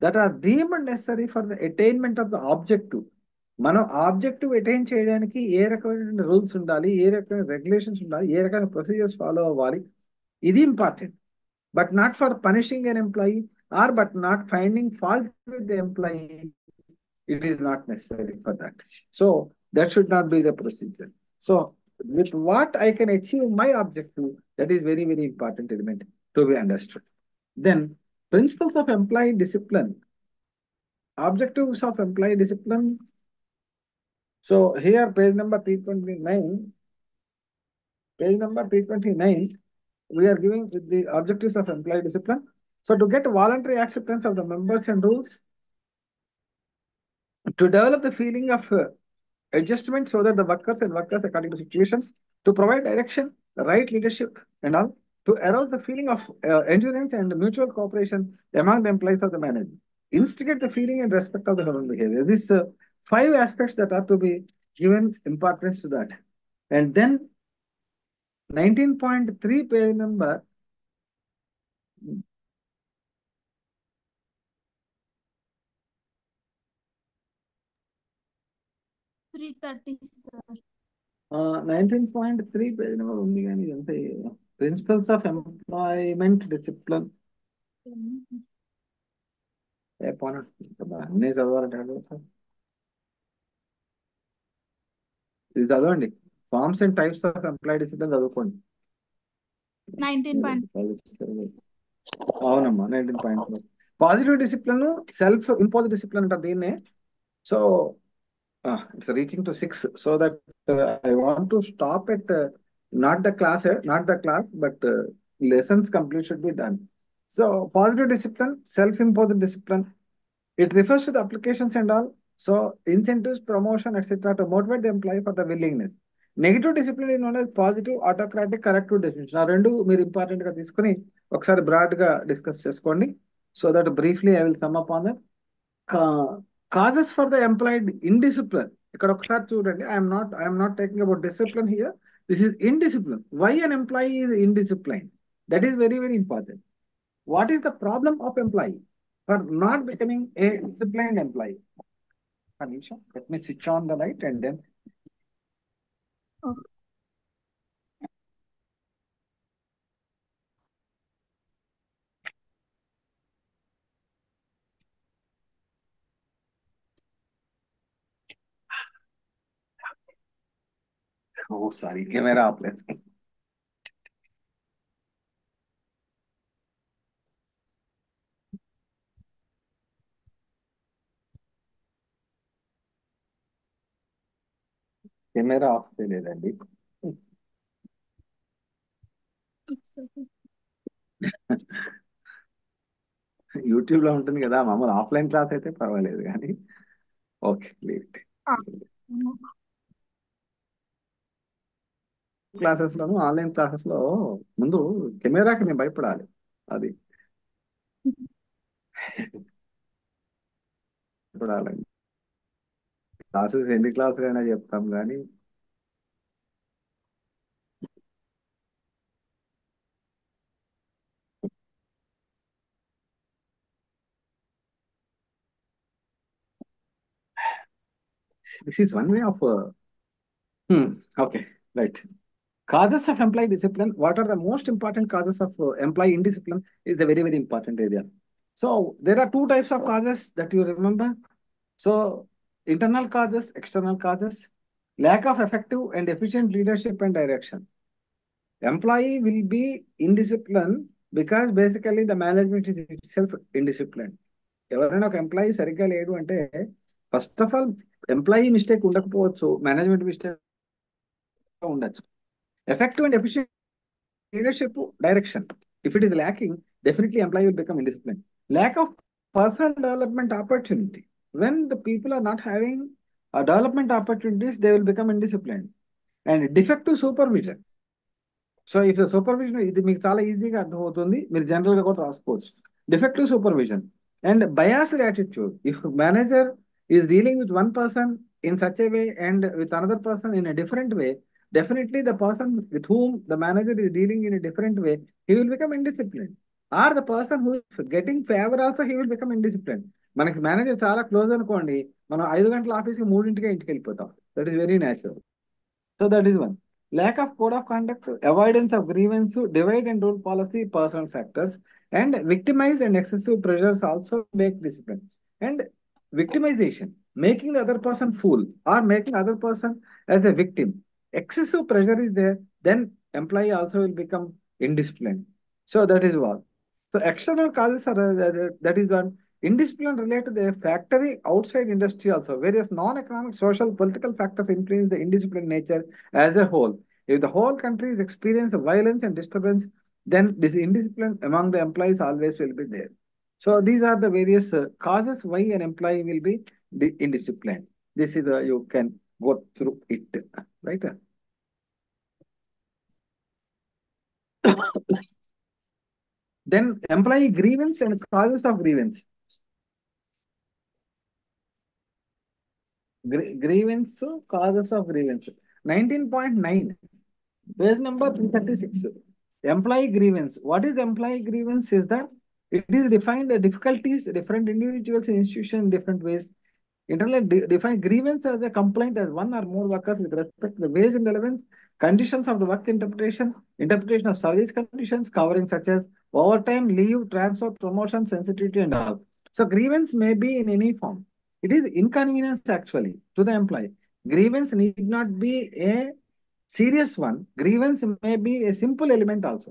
that are deemed necessary for the attainment of the objective. మనం objective attain చేయడానికి ఏ రకమైన rules ఉండాలి, ఏ రకమైన regulations ఉండాలి, ఏ రకమైన procedures follow అవ్వాలి, ఇది important. But not for punishing an employee or but not finding fault with the employee. It is not necessary for that. So that should not be the procedure. So with what I can achieve my objective, that is very, very important element to be understood. Then principles of employee discipline, objectives of employee discipline. So here page number 329, we are giving with the objectives of employee discipline. So to get voluntary acceptance of the members and rules, to develop the feeling of adjustment so that the workers according to situations, to provide direction, right leadership and all, to arouse the feeling of endurance and mutual cooperation among the employees of the management, instigate the feeling and respect of the human behavior. These 5 aspects that are to be given importance to that. And then 19.3 page number 330, sir. 19.3 page number ఉంది కానీ అంటే principles of employment discipline అన్నీ చదవాలంటే ఇది చదవండి. Forms and types of employee discipline చదువుకోండి. 19. అవునమ్మా 19.4. Positive discipline, self impose discipline అంటారు దీన్నే. So it's reaching to 6, so that I want to stop at not the class, but lessons complete should be done. So positive discipline, self-imposed discipline, it refers to the applications and all. So incentives, promotion, etc. to motivate the employee for the willingness. Negative discipline is known as positive, autocratic, corrective discipline. ఆ రెండు మీరు important గా తీసుకుని ఒకసారి broad గా discuss చేసుకోండి. So that briefly I will sum up on that. Causes for the employed indiscipline. ఇక్కడ ఒకసారి చూడండి. I am not talking about discipline here. This is indiscipline. Why an employee is indisciplined? That is very, very important. What is the problem of employee for not becoming a disciplined employee? Anisha, let me switch on the light and then. Okay. Oh, sorry, camera off. Let's go. Camera off చేయలేదండి. It's okay. YouTube లో ఉంటుంది కదా మామూలు offline class అయితే పర్వాలేదు కానీ okay classes లోను online classes లో ముందు కెమెరాకి నేను భయపడాలి. అది భయపడాలండి. క్లాసెస్ ఎన్ని క్లాసులు అయినా చెప్తాం కానీ this is one way of okay, right. Causes of employee discipline. What are the most important causes of employee indiscipline is the very, very important area. So there are 2 types of causes that you remember. So internal causes, external causes, lack of effective and efficient leadership and direction. Employee will be indisciplined because basically the management is itself indisciplined. ఎవరైనా ఒక employee సరిగ్గా లేడు అంటే first of all employee mistake ఉండకపోవచ్చు, management mistake ఉండొచ్చు. Effective and efficient leadership direction. If it is lacking, definitely employee will become indisciplined. Lack of personal development opportunity. When the people are not having development opportunities, they will become indisciplined. And defective supervision. So if supervision ఇది మీకు చాలా ఈజీగా అర్థమవుతుంది, మీరు general గా కూడా రాసుకోవచ్చు. Defective supervision and biased attitude. If manager is dealing with one person in such a way and with another person in a different way, definitely the person with whom the manager is dealing in a different way, he will become indisciplined. Or the person who is getting favor also, he will become indisciplined. మనకి manager చాలా close అనుకోండి, మనం 5 గంటల ఆఫీస్కి 3 ఇంటికి వెళ్ళిపోతాం. That is very natural. So that is one. Lack of code of conduct, avoidance of grievance, divide and rule policy, personal factors, and victimize and excessive pressures also make discipline. And victimization, making the other person fool or making other person as a victim. Excessive pressure is there, then employee also will become indisciplined. So that is what. So external causes are that is one. Indiscipline related to the factory outside industry also. Various non-economic, social, political factors influence the indisciplined nature as a whole. If the whole country is experiencing violence and disturbance, then this indiscipline among the employees always will be there. So these are the various causes why an employee will be indisciplined. This is you can go through it, right? Then employee grievance and causes of grievance. Grievance, causes of grievance. 19.9, page number 336. Employee grievance. What is employee grievance is that it is defined difficulties, different individuals in institution in different ways. Internally define grievance as a complaint as one or more workers with respect to the wage and relevance, conditions of the work interpretation, interpretation of service conditions covering such as overtime, leave, transfer, promotion, sensitivity and all. So grievance may be in any form. It is inconvenience actually to the employee. Grievance need not be a serious one. Grievance may be a simple element also.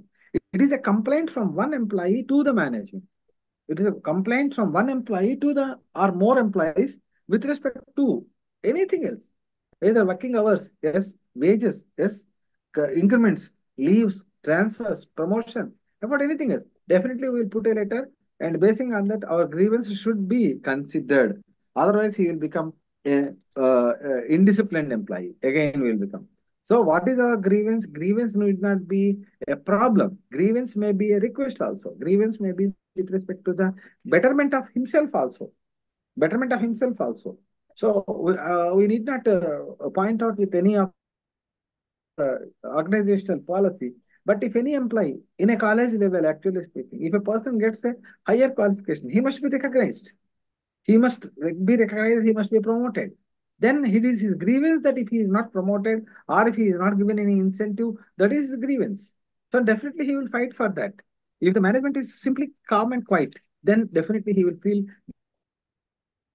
It is a complaint from one employee to the management. It is a complaint from one employee to the or more employees with respect to anything else. Either working hours, yes, wages, yes, increments, leaves, transfers, promotion, about anything else. Definitely we will put a letter and basing on that our grievance should be considered. Otherwise he will become a indisciplined employee. Again we will become. So what is our grievance? Grievance need not be a problem. Grievance may be a request also. Grievance may be with respect to the betterment of himself also. Betterment of himself also. So we need not point out with any of organizational policy. But if any employee in a college level, actually speaking, if a person gets a higher qualification, he must be recognized. He must be recognized, he must be promoted. Then it is his grievance that if he is not promoted or if he is not given any incentive, that is his grievance. So definitely he will fight for that. If the management is simply calm and quiet, then definitely he will feel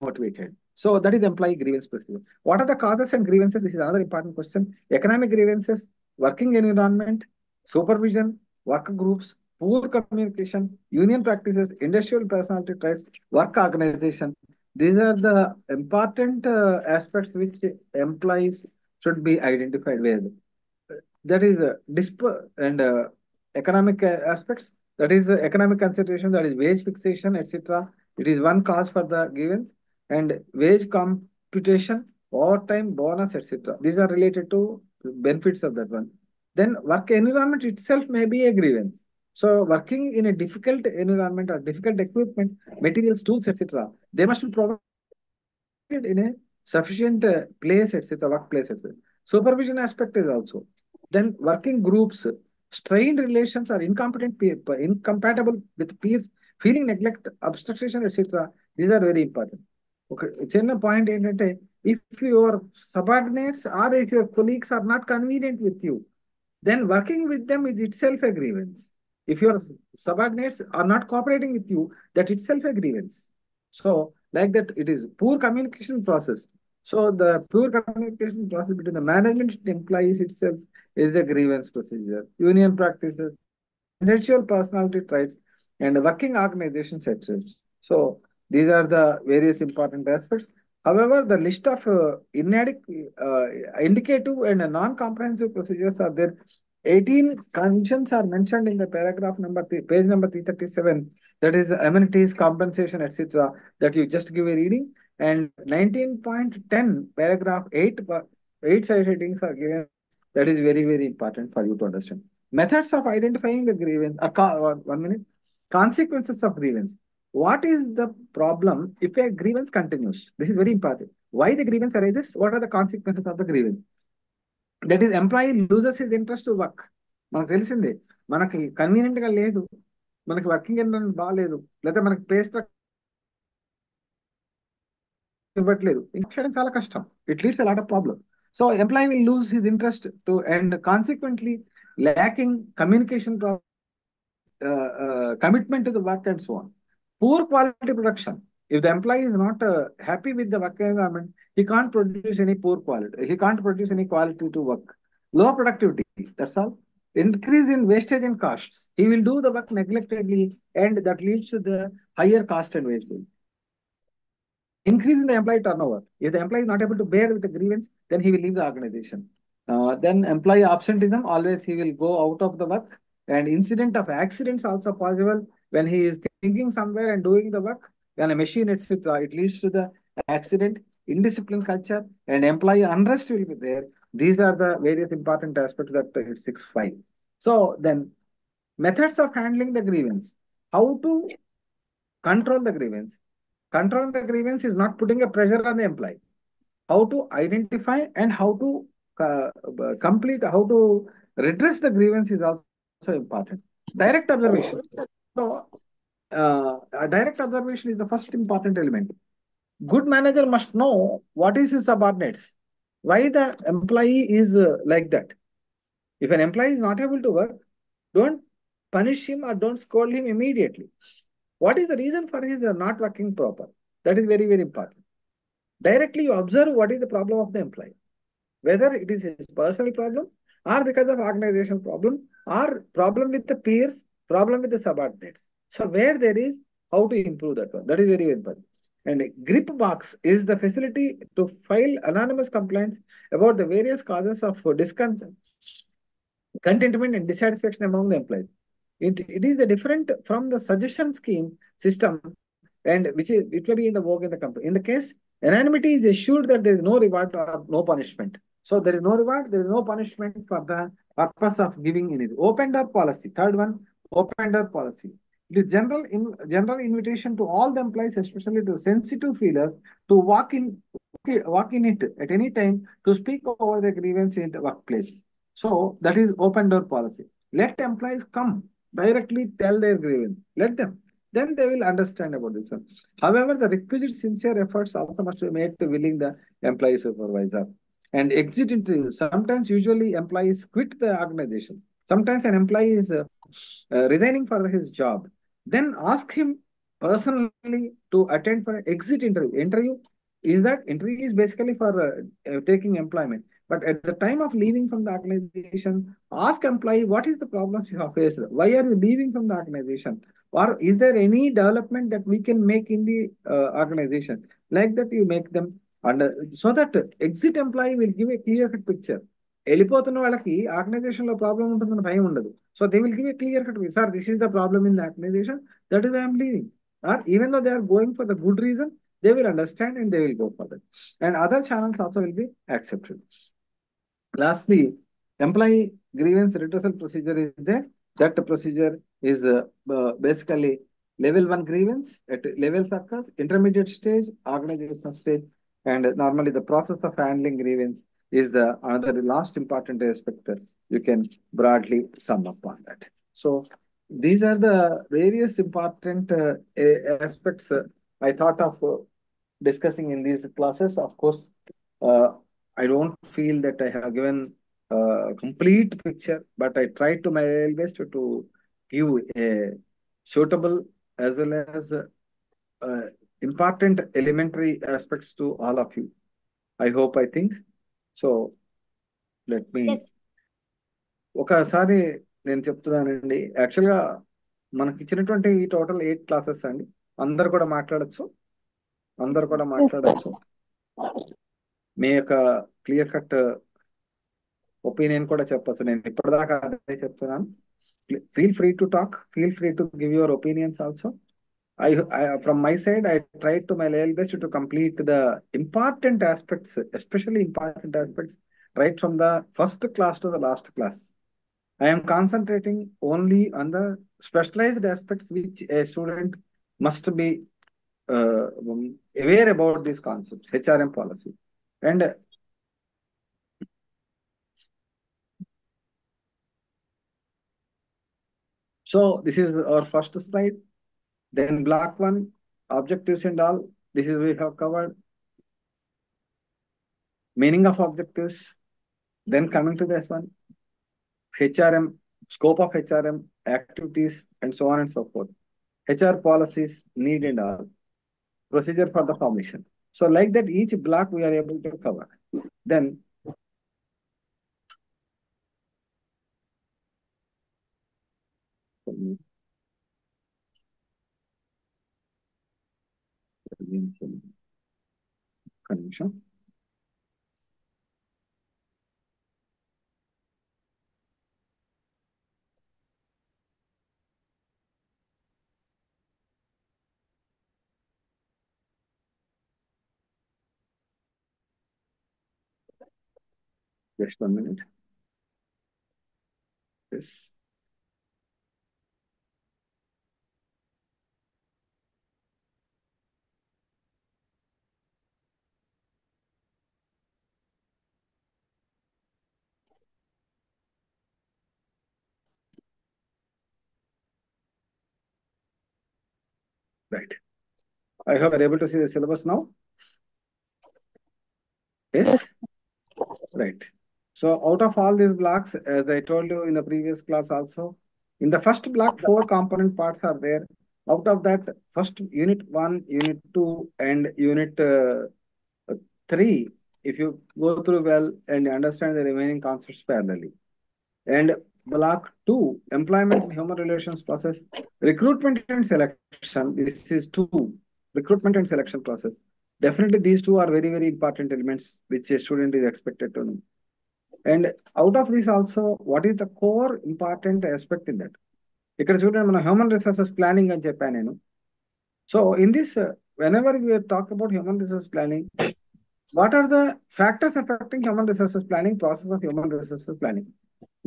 motivated. So that is employee grievance procedure. What are the causes and grievances? This is another important question. Economic grievances, working environment, supervision, work groups, poor communication, union practices, industrial personality traits, work organization. These are the important aspects which employees should be identified with. That is and economic aspects. That is economic consideration. That is wage fixation, etc. It is one cause for the grievance and wage computation, overtime, bonus, etc. These are related to benefits of that one. Then work environment itself may be a grievance. So working in a difficult environment or difficult equipment, materials, tools, etc. They must be provided in a sufficient place, etc., workplace, etc. Supervision aspect is also. Then working groups, strained relations or incompetent people, incompatible with peers, feeling neglect, obstruction, etc. These are very important. Okay, చిన్న point ఏంటంటే if your subordinates or if your colleagues are not convenient with you, then working with them is itself a grievance. If your subordinates are not cooperating with you, that itself a grievance. So like that, it is poor communication process. So the poor communication process between the management and employees itself is a grievance procedure. Union practices, individual personality traits, and working organizations, etc. So these are the various important aspects. However, the list of inadequate, indicative and non-comprehensive procedures are there. 18 conditions are mentioned in the paragraph number page number 337. That is amenities, compensation, etc. That you just give a reading. And 19.10 paragraph 8 side headings are given. That is very, very important for you to understand. Methods of identifying the grievance. 1 minute. Consequences of grievance. What is the problem if a grievance continues? This is very important. Why the grievance arises? What are the consequences of the grievance? That is employee loses his interest to work. మనకు తెలిసిందే, మనకి convenient గా లేదు, మనకి working environment బాగాలేదు, లేదా మనకి pay structure ఇవ్వట్లేదు, ఇంకా చేయడం చాలా కష్టం. It leads a lot of problem. So employee will lose his interest to and consequently lacking communication, commitment to the work and so on. Poor quality production. If the employee is not happy with the work environment, he can't produce any poor quality. He can't produce any quality to work. Low productivity. That's all. Increase in wastage and costs. He will do the work neglectedly, and that leads to the higher cost and wastage. Increase in the employee turnover. If the employee is not able to bear with the grievance, then he will leave the organization. Then employee absenteeism. Always he will go out of the work. And incident of accidents also possible when he is thinking somewhere and doing the work. When a machine, etc., it leads to the accident. Indiscipline culture and employee unrest will be there. These are the various important aspects that it 6.5. So then, methods of handling the grievance. How to control the grievance? Controlling the grievance is not putting a pressure on the employee. How to identify and how to complete, how to redress the grievance is also important. Direct observation. So, direct observation is the first important element. Good manager must know what is his subordinates, why the employee is like that. If an employee is not able to work, don't punish him or don't scold him immediately. What is the reason for his not working proper? That is very, very important. Directly you observe what is the problem of the employee, whether it is his personal problem or because of organization problem or problem with the peers, problem with the subordinates. So where there is, how to improve that one. That is very, very important. And grip box is the facility to file anonymous complaints about the various causes of discontent, contentment and dissatisfaction among the employees. It is a different from the suggestion scheme system, and which is it will be in the work in the company. In the case, anonymity is assured that there is no reward or no punishment. So there is no reward, there is no punishment for the purpose of giving anything. Open door policy. Third one, open door policy. It is general invitation to all the employees, especially to sensitive feelers, to walk in it at any time to speak over the grievance in the workplace. So that is open door policy. Let employees come directly tell their grievance. Let them. Then they will understand about this one. However, the requisite sincere efforts also must be made to willing the employee supervisor. And exit interview. Sometimes, usually, employees quit the organization. Sometimes an employee is resigning for his job. Then ask him personally to attend for an exit interview. Interview is basically for taking employment. But at the time of leaving from the organization, ask employee what is the problems you have faced. Why are you leaving from the organization? Or is there any development that we can make in the organization? Like that, you make them under so that exit employee will give a clear cut picture. వెళ్ళిపోతున్న వాళ్ళకి organisation లో problem ఉంటుందని భయం ఉండదు. So they will give a clear cut, sir this is the problem in the organisation, that is I'm leaving. Or even though they are going for the good reason, they will understand and they will go for that. And other channels also will be accepted. Lastly, employee grievance redressal procedure is there. That procedure is basically level 1 grievance at levels occurs, intermediate stage, organizational stage, and normally the process of handling grievance is the another last important aspect that you can broadly sum up on that. So these are the various important aspects I thought of discussing in these classes. Of course, I don't feel that I have given a complete picture, but I tried to my best to give a suitable as well as important elementary aspects to all of you. I hope, I think. So, let me... Yes. ఒకసారి నేను చెప్తున్నానండి, యాక్చువల్గా మనకి ఇచ్చినటువంటి ఈ total 8 classes అండి. అందరు కూడా మాట్లాడచ్చు. మీ యొక్క క్లియర్ కట్ ఒపీనియన్ కూడా చెప్పొచ్చు. నేను ఇప్పటిదాకా అదే చెప్తున్నాను. Feel free to talk, feel free to give your opinions also. From my side, I tried to my level best to complete the important aspects, especially important aspects, right from the first class to the last class. I am concentrating only on the specialized aspects which a student must be aware about these concepts, HRM policy. And so this is our first slide. Then block one, objectives and all. This is we have covered. Meaning of objectives. Then coming to this one, HRM, scope of HRM, activities, and so on and so forth. HR policies, need and all. Procedure for the formation. So like that, each block we are able to cover. Then condition. Just 1 minute. Yes. Right. I hope you're able to see the syllabus now. Yes. Right. So out of all these blocks, as I told you in the previous class also, in the first block, 4 component parts are there. Out of that, first unit 1, unit 2, and unit 3, if you go through well and understand the remaining concepts parallelly. And block 2, employment and human relations process, recruitment and selection. This is 2, recruitment and selection process. Definitely these two are very, very important elements which a student is expected to know. And out of this also, what is the core important aspect in that? ఇక్కడ చూడండి మన human resources planning అని చెప్పాను నేను. So in this whenever we talk about human resource planning, what are the factors affecting human resources planning, process of human resources planning?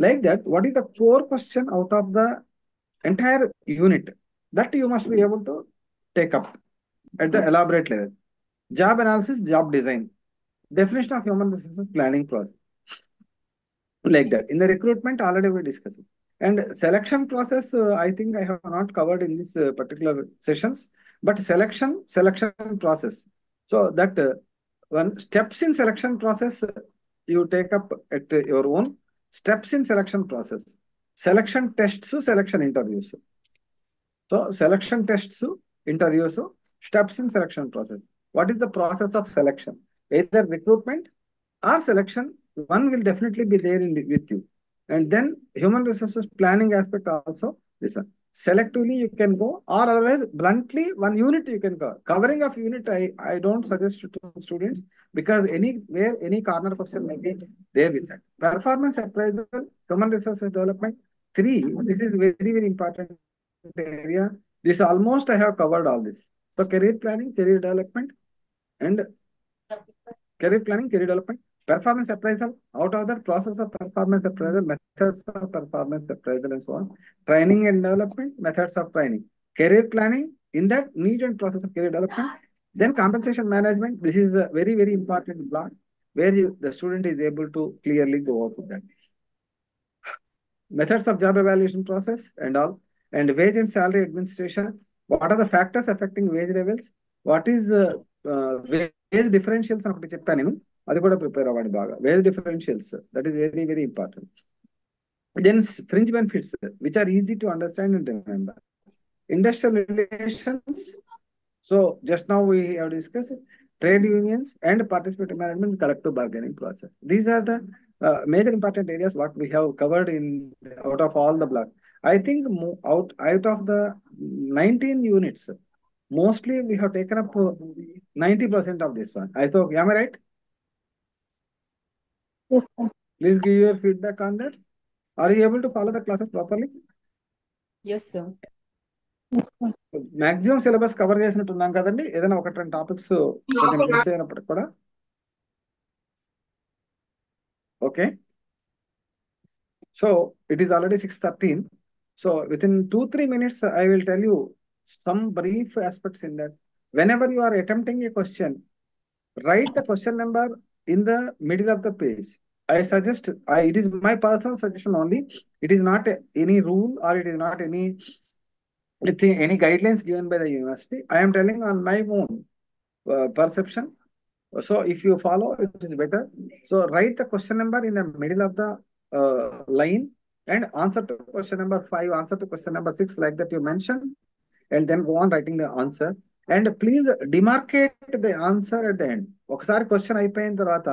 Like that, what is the core question out of the entire unit that you must be able to take up at the elaborate level? Job analysis, job design, definition of human resources planning process. Like that. In the recruitment, already we discussed. And selection process, I think I have not covered in this particular sessions, but selection process. So that one steps in selection process, you take up at your own steps in selection process. Selection tests, selection interviews. So selection tests, interviews, steps in selection process. What is the process of selection? Either recruitment or selection, one will definitely be there with you. And then human resources planning aspect also, listen, selectively you can go, or otherwise bluntly one unit you can go. Covering of unit, I don't suggest to students, because anywhere, any corner question may be there with that. Performance appraisal, human resources development, 3, this is very, very important area. This almost I have covered all this. So career planning, career development, and career planning, career development, performance appraisal, out of that process of performance appraisal, methods of performance appraisal, and so on. Training and development, methods of training. Career planning, in that need and process of career development. Then compensation management, this is a very, very important block where the student is able to clearly go out with that. Methods of job evaluation process and all. And wage and salary administration. What are the factors affecting wage levels? What is wage differentials అని ఒకటి చెప్పాను నేను, అది కూడా prepare అవ్వండి బాగా. Wage differentials, that is very, very important. Then fringe benefits, which are easy to understand and remember. Industrial relations. So just now we have discussed trade unions and participatory management, collective bargaining process. These are the major important areas what we have covered in out of all the block. I think out of the 19 units, mostly we have taken up 90% of this one. I thought, am I right? Yes, sir. Please give your feedback on that. Are you able to follow the classes properly? Yes, sir. Maximum syllabus cover చేసినట్టున్నాం కదండి, ఏదైనా ఒకటి రెండు topics కొంచెం miss అయినప్పటికి కూడా. Okay, so it is already 6:13. So within 2-3 minutes, I will tell you some brief aspects in that. Whenever you are attempting a question, write the question number in the middle of the page. I suggest, it is my personal suggestion only. It is not any rule, or it is not any guidelines given by the university. I am telling on my own perception. So if you follow, it is better. So write the question number in the middle of the line, and answer to question number 5, answer to question number 6, like that you mentioned, and then go on writing the answer. And please demarcate the answer at the end. ఒకసారి question అయిపోయిన తర్వాత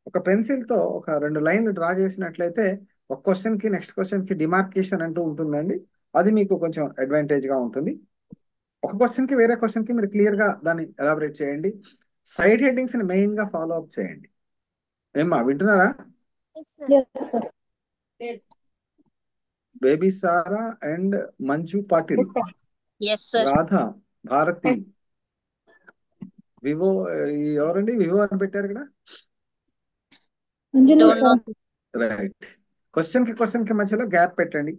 ఒక pencil తో ఒక 2 లైన్లు draw చేసినట్లయితే ఒక question కి నెక్స్ట్ క్వశ్చన్ కి డిమార్కేషన్ అంటూ ఉంటుందండి. అది మీకు కొంచెం అడ్వాంటేజ్ గా ఉంటుంది. ఒక క్వశ్చన్ కి వేరే క్వశ్చన్ కి మీరు క్లియర్ గా దాన్ని ఎలాబరేట్ చేయండి. సైడ్ హెడ్డింగ్స్ ని మెయిన్ గా ఫాలో అప్ చేయండి. ఏమ్మా వింటున్నారా? Yes, sir. Baby Sara and Manju Patil, Yes, sir. Radha, Bharathi, Vivo, ఎవరండి వివో అని పెట్టారు ఇక్కడ? Don't know. రైట్. క్వశ్చన్ కి మధ్యలో గ్యాప్ పెట్టండి.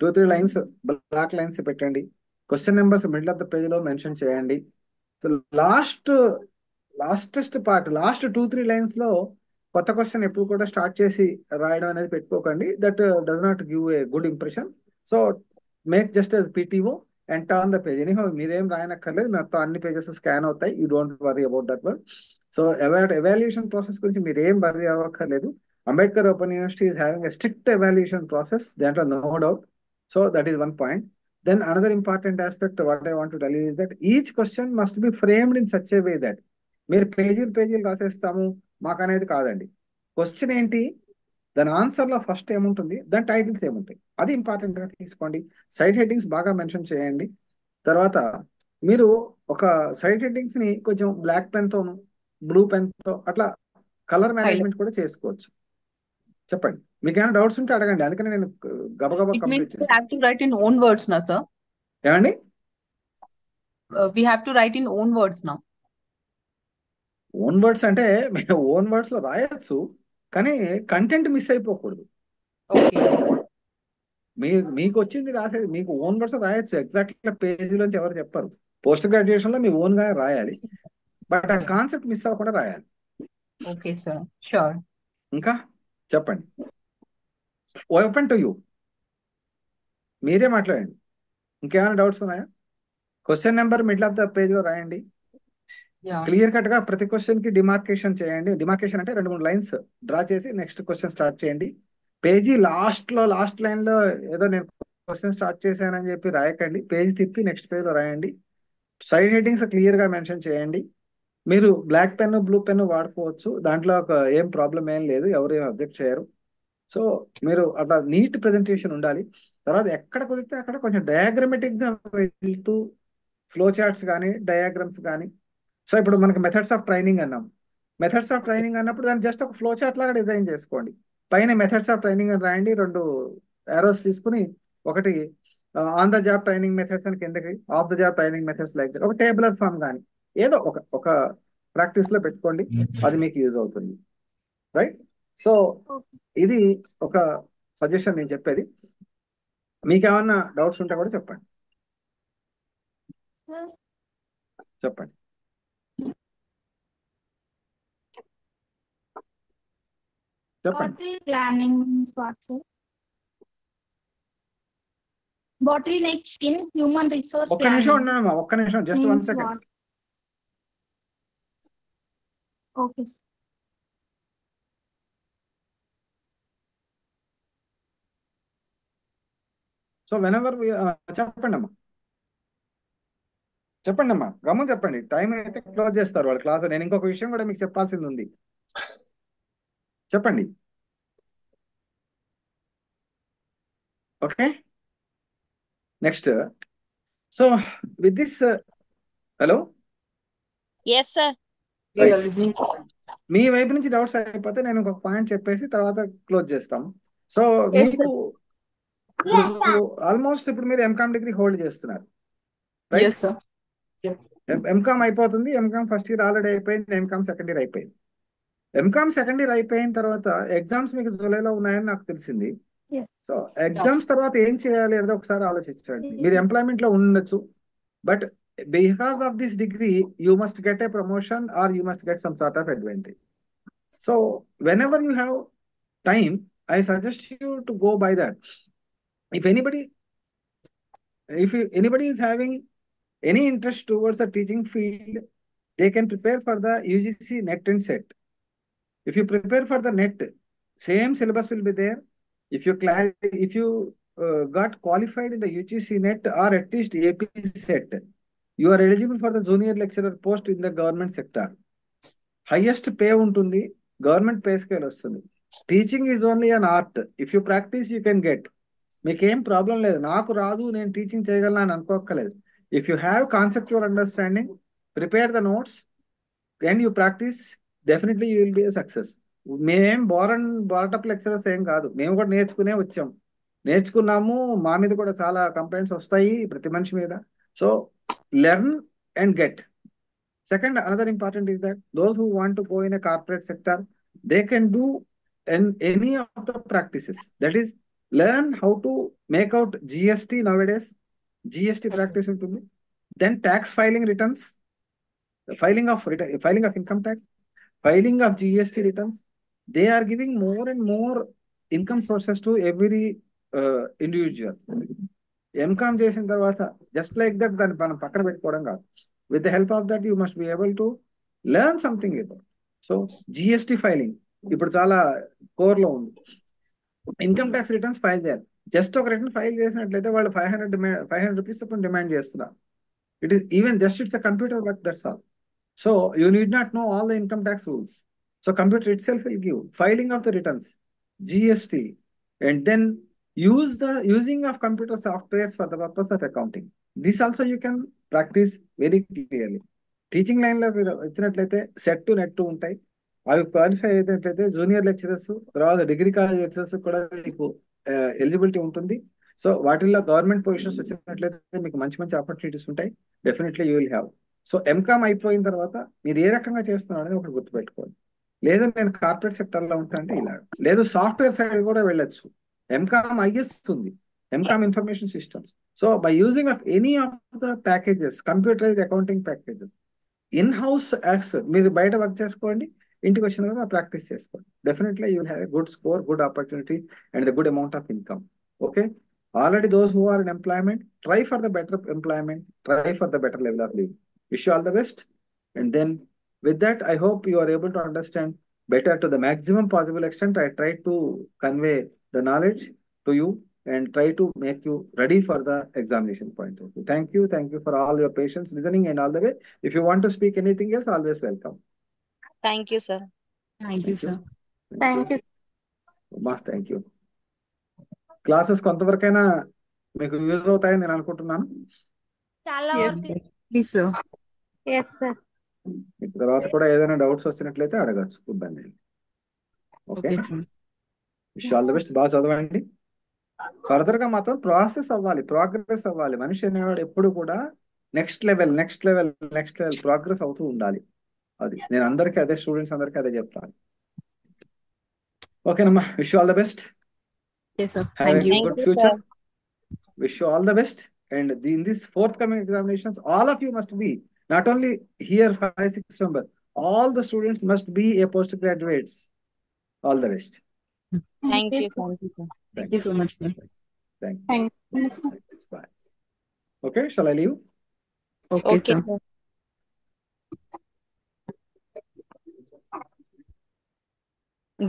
2-3 లైన్స్ బ్లాక్ లైన్స్ పెట్టండి. Question numbers middle of the page లో మెన్షన్ చేయండి. సో లాస్టెస్ట్ పార్ట్, లాస్ట్ 2-3 లైన్స్ లో కొత్త క్వశ్చన్ ఎప్పుడు కూడా స్టార్ట్ చేసి రాయడం అనేది పెట్టుకోకండి. That does not give a good impression. So make just PTO and turn the page. Anyhow మీరేం రాయనక్కర్లేదు, మొత్తం అన్ని పేజెస్ స్కాన్ అవుతాయి. You don't worry about that one. So evaluation process గురించి మీరు ఏం worry అవ్వక్కర్లేదు. Ambedkar Open University is having a strict evaluation process. That is no doubt. So that is one point. Then another important aspect what I want to tell you is that each question must be framed in such a way that మీరు పేజీలు రాసేస్తాము మాకు అనేది కాదండి. Question ఏంటి, దాని answer లో first ఏముంటుంది, దాని టైటిల్స్ ఏముంటాయి, అది ఇంపార్టెంట్ గా తీసుకోండి. సైడ్ హెడ్డింగ్స్ బాగా మెన్షన్ చేయండి. తర్వాత మీరు ఒక సైడ్ హెడ్డింగ్స్ ని కొంచెం బ్లాక్ పెన్ తోను బ్లూ పెన్ తో అట్లా కలర్ మేనేజ్మెంట్ కూడా చేసుకోవచ్చు. చెప్పండి, మీకు ఏమైనా డౌట్స్ ఉంటే అడగండి. అందుకని నేను గబగబా It means కంప్లీట్ we చేస్తాను. have to write in own words now, sir. ఏమండి? We have to write in own words now. Own words అంటే మేము ఓన్ వర్డ్స్ లో రాయొచ్చు, కానీ కంటెంట్ మిస్ అయిపోకూడదు. Okay. మీకు వచ్చింది రాసేది, మీకు ఓన్ వర్డ్స్ రాయొచ్చు. ఎగ్జాక్ట్ పేజీలోంచి ఎవరు చెప్పారు. పోస్ట్ గ్రాడ్యుయేషన్ లో మీ ఓన్ గా రాయాలి, బట్ ఆ కాన్సెప్ట్ మిస్ అవ్వకుండా రాయాలి. Okay, sir. Sure. ఇంకా చెప్పండి, ఓపెన్ టు యూ, మీరే మాట్లాడండి. ఇంకేమైనా డౌట్స్ ఉన్నాయా? Question number middle of the page లో రాయండి. Yeah. క్లియర్ కట్ గా ప్రతి క్వశ్చన్ కి డిమార్కేషన్ చేయండి. డిమార్కేషన్ అంటే 2-3 లైన్స్ డ్రా చేసి నెక్స్ట్ క్వశ్చన్ స్టార్ట్ చేయండి. పేజీ లాస్ట్ లైన్ లో ఏదో నేను క్వశ్చన్ స్టార్ట్ చేశానని చెప్పి రాయకండి. పేజ్ తిప్పి నెక్స్ట్ పేజ్ లో రాయండి. సైడ్ హెడ్డింగ్స్ క్లియర్ గా మెన్షన్ చేయండి. మీరు బ్లాక్ పెన్ బ్లూ పెన్ వాడుకోవచ్చు, దాంట్లో ఏం ప్రాబ్లం ఏం లేదు, ఎవరు ఏం అబ్జెక్ట్ చేయరు. సో మీరు అట్లా నీట్ ప్రెజెంటేషన్ ఉండాలి. తర్వాత ఎక్కడ కుదిరితే అక్కడ కొంచెం డయాగ్రమెటిక్ గా వెళ్తూ ఫ్లో చార్ట్స్ కానీ డయాగ్రామ్స్ కానీ. సో ఇప్పుడు మనకి మెథడ్స్ ఆఫ్ ట్రైనింగ్ అన్నాం. మెథడ్స్ ఆఫ్ ట్రైనింగ్ అన్నప్పుడు దాన్ని జస్ట్ ఒక ఫ్లో చార్ట్ లాగా డిజైన్ చేసుకోండి. పైన మెథడ్స్ ఆఫ్ ట్రైనింగ్ అని రాయండి, 2 ఆరోస్ తీసుకుని, ఒకటి on the job training methods అని కిందకి, of the job training methods like ఒక టేబులర్ ఫామ్ కానీ ఏదో ఒక ప్రాక్టీస్ లో పెట్టుకోండి, అది మీకు యూజ్ అవుతుంది. రైట్. సో ఇది ఒక సజెషన్ నేను చెప్పేది. మీకు ఏమన్నా డౌట్స్ ఉంటే కూడా చెప్పండి. చెప్పండి. చెప్పండి. Planning means what, sir? Bottleneck in human resource ఒక్క నిమిషం planning ఉన్నానమ్మా, ఒక్క నిమిషం, just 1 means second. what? Okay, sir. So whenever చెప్పండి అమ్మా, గమ్మున చెప్పండి. టైం అయితే క్లోజ్ చేస్తారు వాళ్ళు క్లాస్. నేను ఇంకొక విషయం కూడా మీకు చెప్పాల్సింది ఉంది. చెప్పండి. Okay, next. So with this, hello. Yes, sir. Right. We are listening. మీ వైపు నుంచి డౌట్స్ అయిపోతే నేను ఒక పాయింట్ చెప్పేసి తర్వాత క్లోజ్ చేస్తాం. సో Yes, మీకు ఆల్మోస్ట్ ఇప్పుడు మీరు ఎంకామ్ డిగ్రీ హోల్డ్ చేస్తున్నారు, right? yes, sir. Yes. M Com అయిపోతుంది, ఎంకామ్ ఫస్ట్ ఇయర్ ఆల్రెడీ అయిపోయింది, ఎంకామ్ సెకండ్ ఇయర్ అయిపోయింది. ఎంకామ్ సెకండ్ ఇయర్ అయిపోయిన తర్వాత ఎగ్జామ్స్ మీకు జూలైలో ఉన్నాయని నాకు తెలిసింది. Yes. సో ఎగ్జామ్స్ తర్వాత ఏం చేయాలి అనేది ఒకసారి ఆలోచించండి. మీరు ఎంప్లాయ్మెంట్ లో ఉండొచ్చు, but because of this degree you must get a promotion are you must get some sort of advantage. So when ever you have time, I suggest you to go by that. If anybody is having any interest towards the teaching field, they can prepare for the UGC NET and SET. If you prepare for the NET, same syllabus will be there. If you got qualified in the UGC NET or at least AP SET, you are eligible for the junior lecturer post in the government sector. Highest pay ఉంటుంది, government pay scale వస్తుంది. Teaching is only an art. If you practice you can get. మీకేం problem లేదు, నాకు రాదు నేను teaching చేయగలను అని అనుకోక్కర్లేదు. If you have conceptual understanding, prepare the notes and you practice, definitely you will be a success. మేమేం బోరటప్ లెక్చరర్స్ ఏం కాదు, మేము కూడా నేర్చుకునే వచ్చాం, నేర్చుకున్నాము. మా మీద కూడా చాలా కంప్లైంట్స్ వస్తాయి ప్రతి మనిషి మీద. So learn and get. Second, another important is that those who want to go in a corporate sector, they can do any of the practices. That is, learn how to make out GST nowadays. GST practice ఉంటుంది. Then tax filing returns, filing of income tax, filing of GST returns. They are giving more and more income sources to every individual. M Com చేసిన తర్వాత just like that దాన్ని మనం పక్కన పెట్టుకోవడం కాదు. With the help of that you must be able to learn something about. So GST filing ఇప్పుడు చాలా core లో ఉంది. ఇన్కమ్ ట్యాక్స్ రిటర్న్స్ ఫైల్ చేయాలి. జస్ట్ ఒక రిటర్న్ ఫైల్ చేసినట్లయితే వాళ్ళు 500 రూపీస్ డిమాండ్ చేస్తున్నారు. It is even just it's a computer work, that's all. So you need not know all the income tax rules. So computer itself will give filing of the returns, GST, and then using of computer softwares for the purpose of accounting. This also you can practice very clearly. Teaching line లో వచ్చినట్లయితే set to net ఉంటాయి. అవి qualify అయినట్లయితే junior lecturers, తర్వాత degree college lecturers కూడా మీకు eligibility ఉంటుంది. So వాటిల్లో గవర్నమెంట్ పొజిషన్స్ వచ్చినట్లయితే మీకు మంచి మంచి ఆపర్చునిటీస్ ఉంటాయి. Definitely you will have. So M Com అయిపోయిన తర్వాత మీరు ఏ రకంగా చేస్తున్నారు అనేది ఒకటి గుర్తుపెట్టుకోవాలి. లేదా నేను కార్పొరేట్ సెక్టర్ లో ఉంటాను అంటే ఇలా, లేదు సాఫ్ట్వేర్ సైడ్ కూడా వెళ్ళొచ్చు. ఎంకామ్ ఐఎస్ ఉంది, M Com information systems. So by using of any of the packages, computerised accounting packages, in house acts, మీరు బయట వర్క్ చేసుకోండి, ఇంటికి వచ్చిన తర్వాత ప్రాక్టీస్ చేసుకోండి. Definitely you will have a good score, good opportunity and the good amount of income. Okay, already those who are in employment, try for the better employment, try for the better level of living. Wish you all the best. And then with that, I hope you are able to understand better to the maximum possible extent. I try to convey the knowledge to you and try to make you ready for the examination point of view. Thank you for all your patience, listening and all the way. If you want to speak anything else, always welcome. Thank you, sir. Thank you, sir. Thank you. Thank you. Classes కొంతవరకైనా మీకు use అవుతాయని నేను అనుకుంటున్నాను. చాలా Yes, వరకు. sir. Please, sir. Yes, sir. తర్వాత కూడా ఏదైనా డౌట్స్ వచ్చినట్లయితే అడగచ్చు, ఇబ్బంది. Okay, Okay, sir. Wish all the best. బాగా చదవండి. ఫర్దర్ గా మాత్రం ప్రాసెస్ అవ్వాలి, ప్రోగ్రెస్ అవ్వాలి. మనిషి అనేవాడు ఎప్పుడు కూడా నెక్స్ట్ లెవెల్ ప్రోగ్రెస్ అవుతూ ఉండాలి. అది నేను అందరికీ అదే, స్టూడెంట్స్ అందరికీ అదే చెప్తాను. ఓకేనమ్మా, wish all the best. Yes, sir. Have Thank a you. Thank good you, future. sir. Wish you all the best. And in this forthcoming examinations, all of you must be, not only here 5-6 members, all the students must be a postgraduates. All the best. Thank you, sir. Thank you so much, sir. Thank you. Thank you, sir. Bye. Okay, shall I leave? Okay, Okay, sir. sir.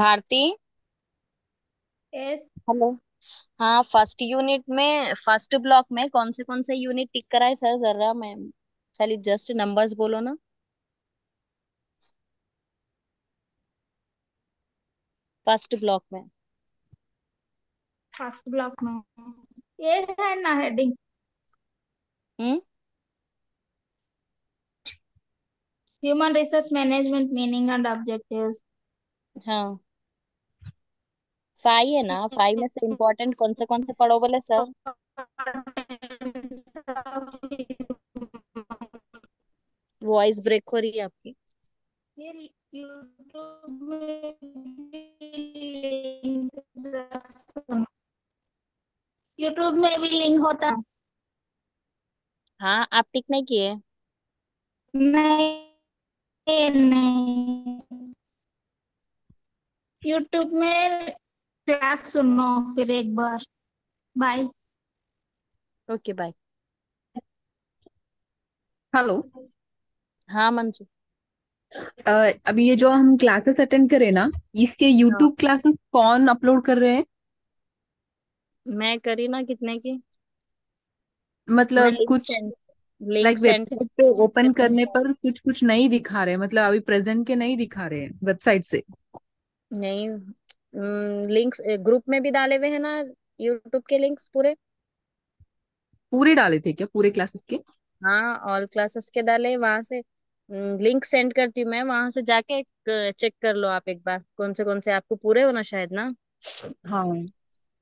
Bharati, Yes. Hello. हाँ, first block में कौन से unit टिक कराए sir? जरा मैं खाली just numbers बोलो ना. फर्स्ट ब्लॉक में फर्स्ट ब्लॉक में ये है ना heading. Hmm Human resource management meaning and objectives. हाँ, 5 है ना, 5 में से इम्पोर्टेंट कौन से पढ़ो बोले सर? वॉइस ब्रेक हो रही है आपकी। ये यूट्यूब में भी यूट्यूब में भी लिंक होता है। हाँ, आप टिक नहीं किए? नहीं, यूट्यूब में क्लास सुनो फिर एक बार। बाय। Okay bye. हेलो। हाँ मंजू। अभी ये जो हम क्लासेस अटेंड करें ना, इसके हाँ, यूट्यूब क्लासेस कौन अपलोड कर रहे हैं? मैं करी ना कितने की। मैं मतलब लिंक कुछ send link like send website पे ओपन करने पर कुछ कुछ नहीं दिखा रहे, मतलब अभी प्रेजेंट के नहीं दिखा रहे हैं वेबसाइट से। नहीं, लिंक्स ग्रुप में भी डाले हुए हैं ना, यूट्यूब के लिंक्स पूरे। पूरे डाले थे क्या, पूरे क्लासेस के? हाँ, ऑल क्लासेस के डाले वहां से। लिंक सेंड करती हूँ मैं, वहां से जाके चेक कर लो आप एक बार, कौन से आपको पूरे होना शायद ना। हाँ।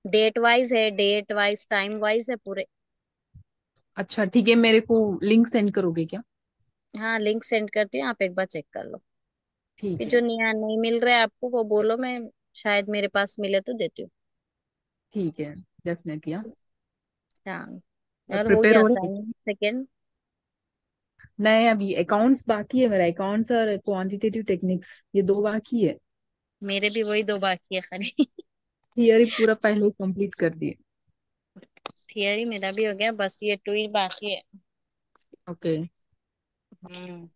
डेट वाइज है, डेट वाइज टाइम वाइज है पूरे। अच्छा ठीक है, मेरे को लिंक सेंड करोगे क्या? हाँ, लिंक सेंड करती हूँ, आप एक बार चेक कर लो। ठीक फिर है। जो नहीं मिल रहा है आपको वो बोलो, मैं शायद मेरे पास मिले तो देती हूँ। ठीक है, डेफिनेटली। हाँ। हाँ, और हो प्रिपेयर गया हो रहे हैं? Assignment second. नहीं, अभी अकाउंट्स बाकी है मेरा, अकाउंट्स और क्वांटिटेटिव टेक्निक्स, ये दो बाकी है। मेरे भी वही 2 बाकी है खाली। थियरी पूरा पहले कंप्लीट कर दिए। थियरी मेरा भी हो गया, बस ये 2 ही बाकी है। ओके। हम्म।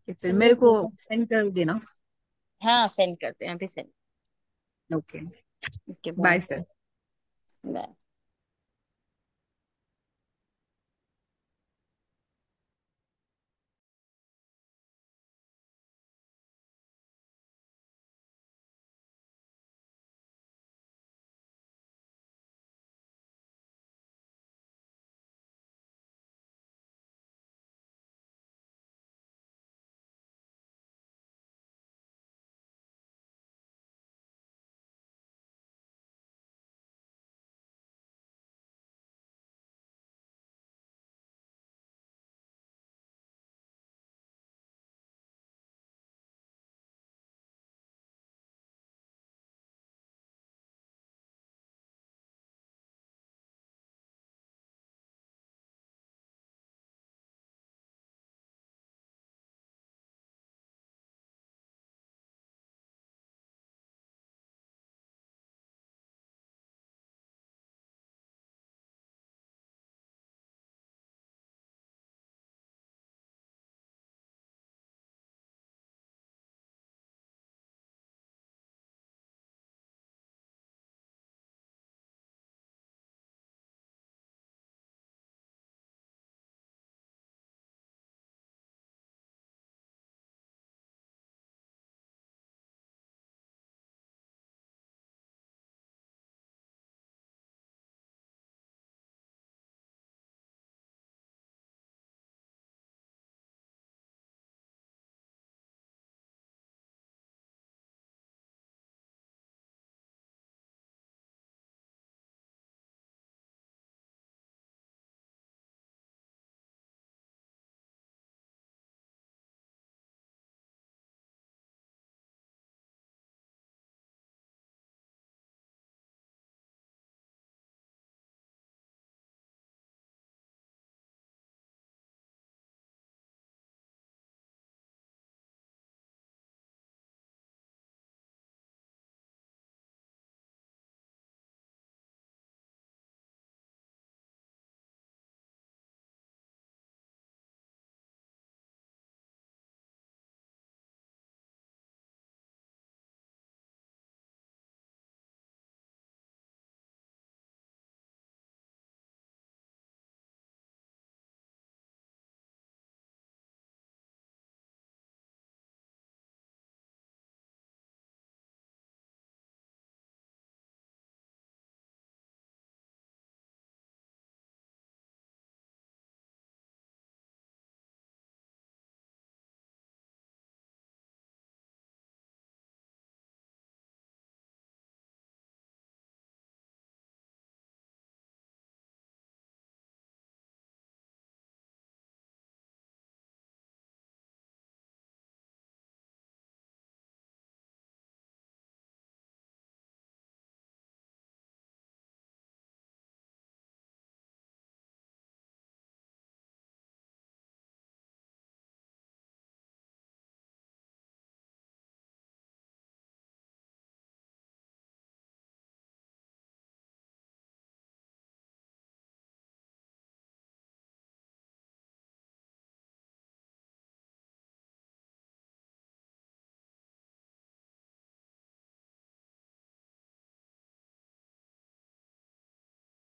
फिर चलिए मेरे को ठीक है। सेंड कर देना। हाँ, सेंड करते हैं अभी, send. Okay. Okay bye bye. Sir. Bye.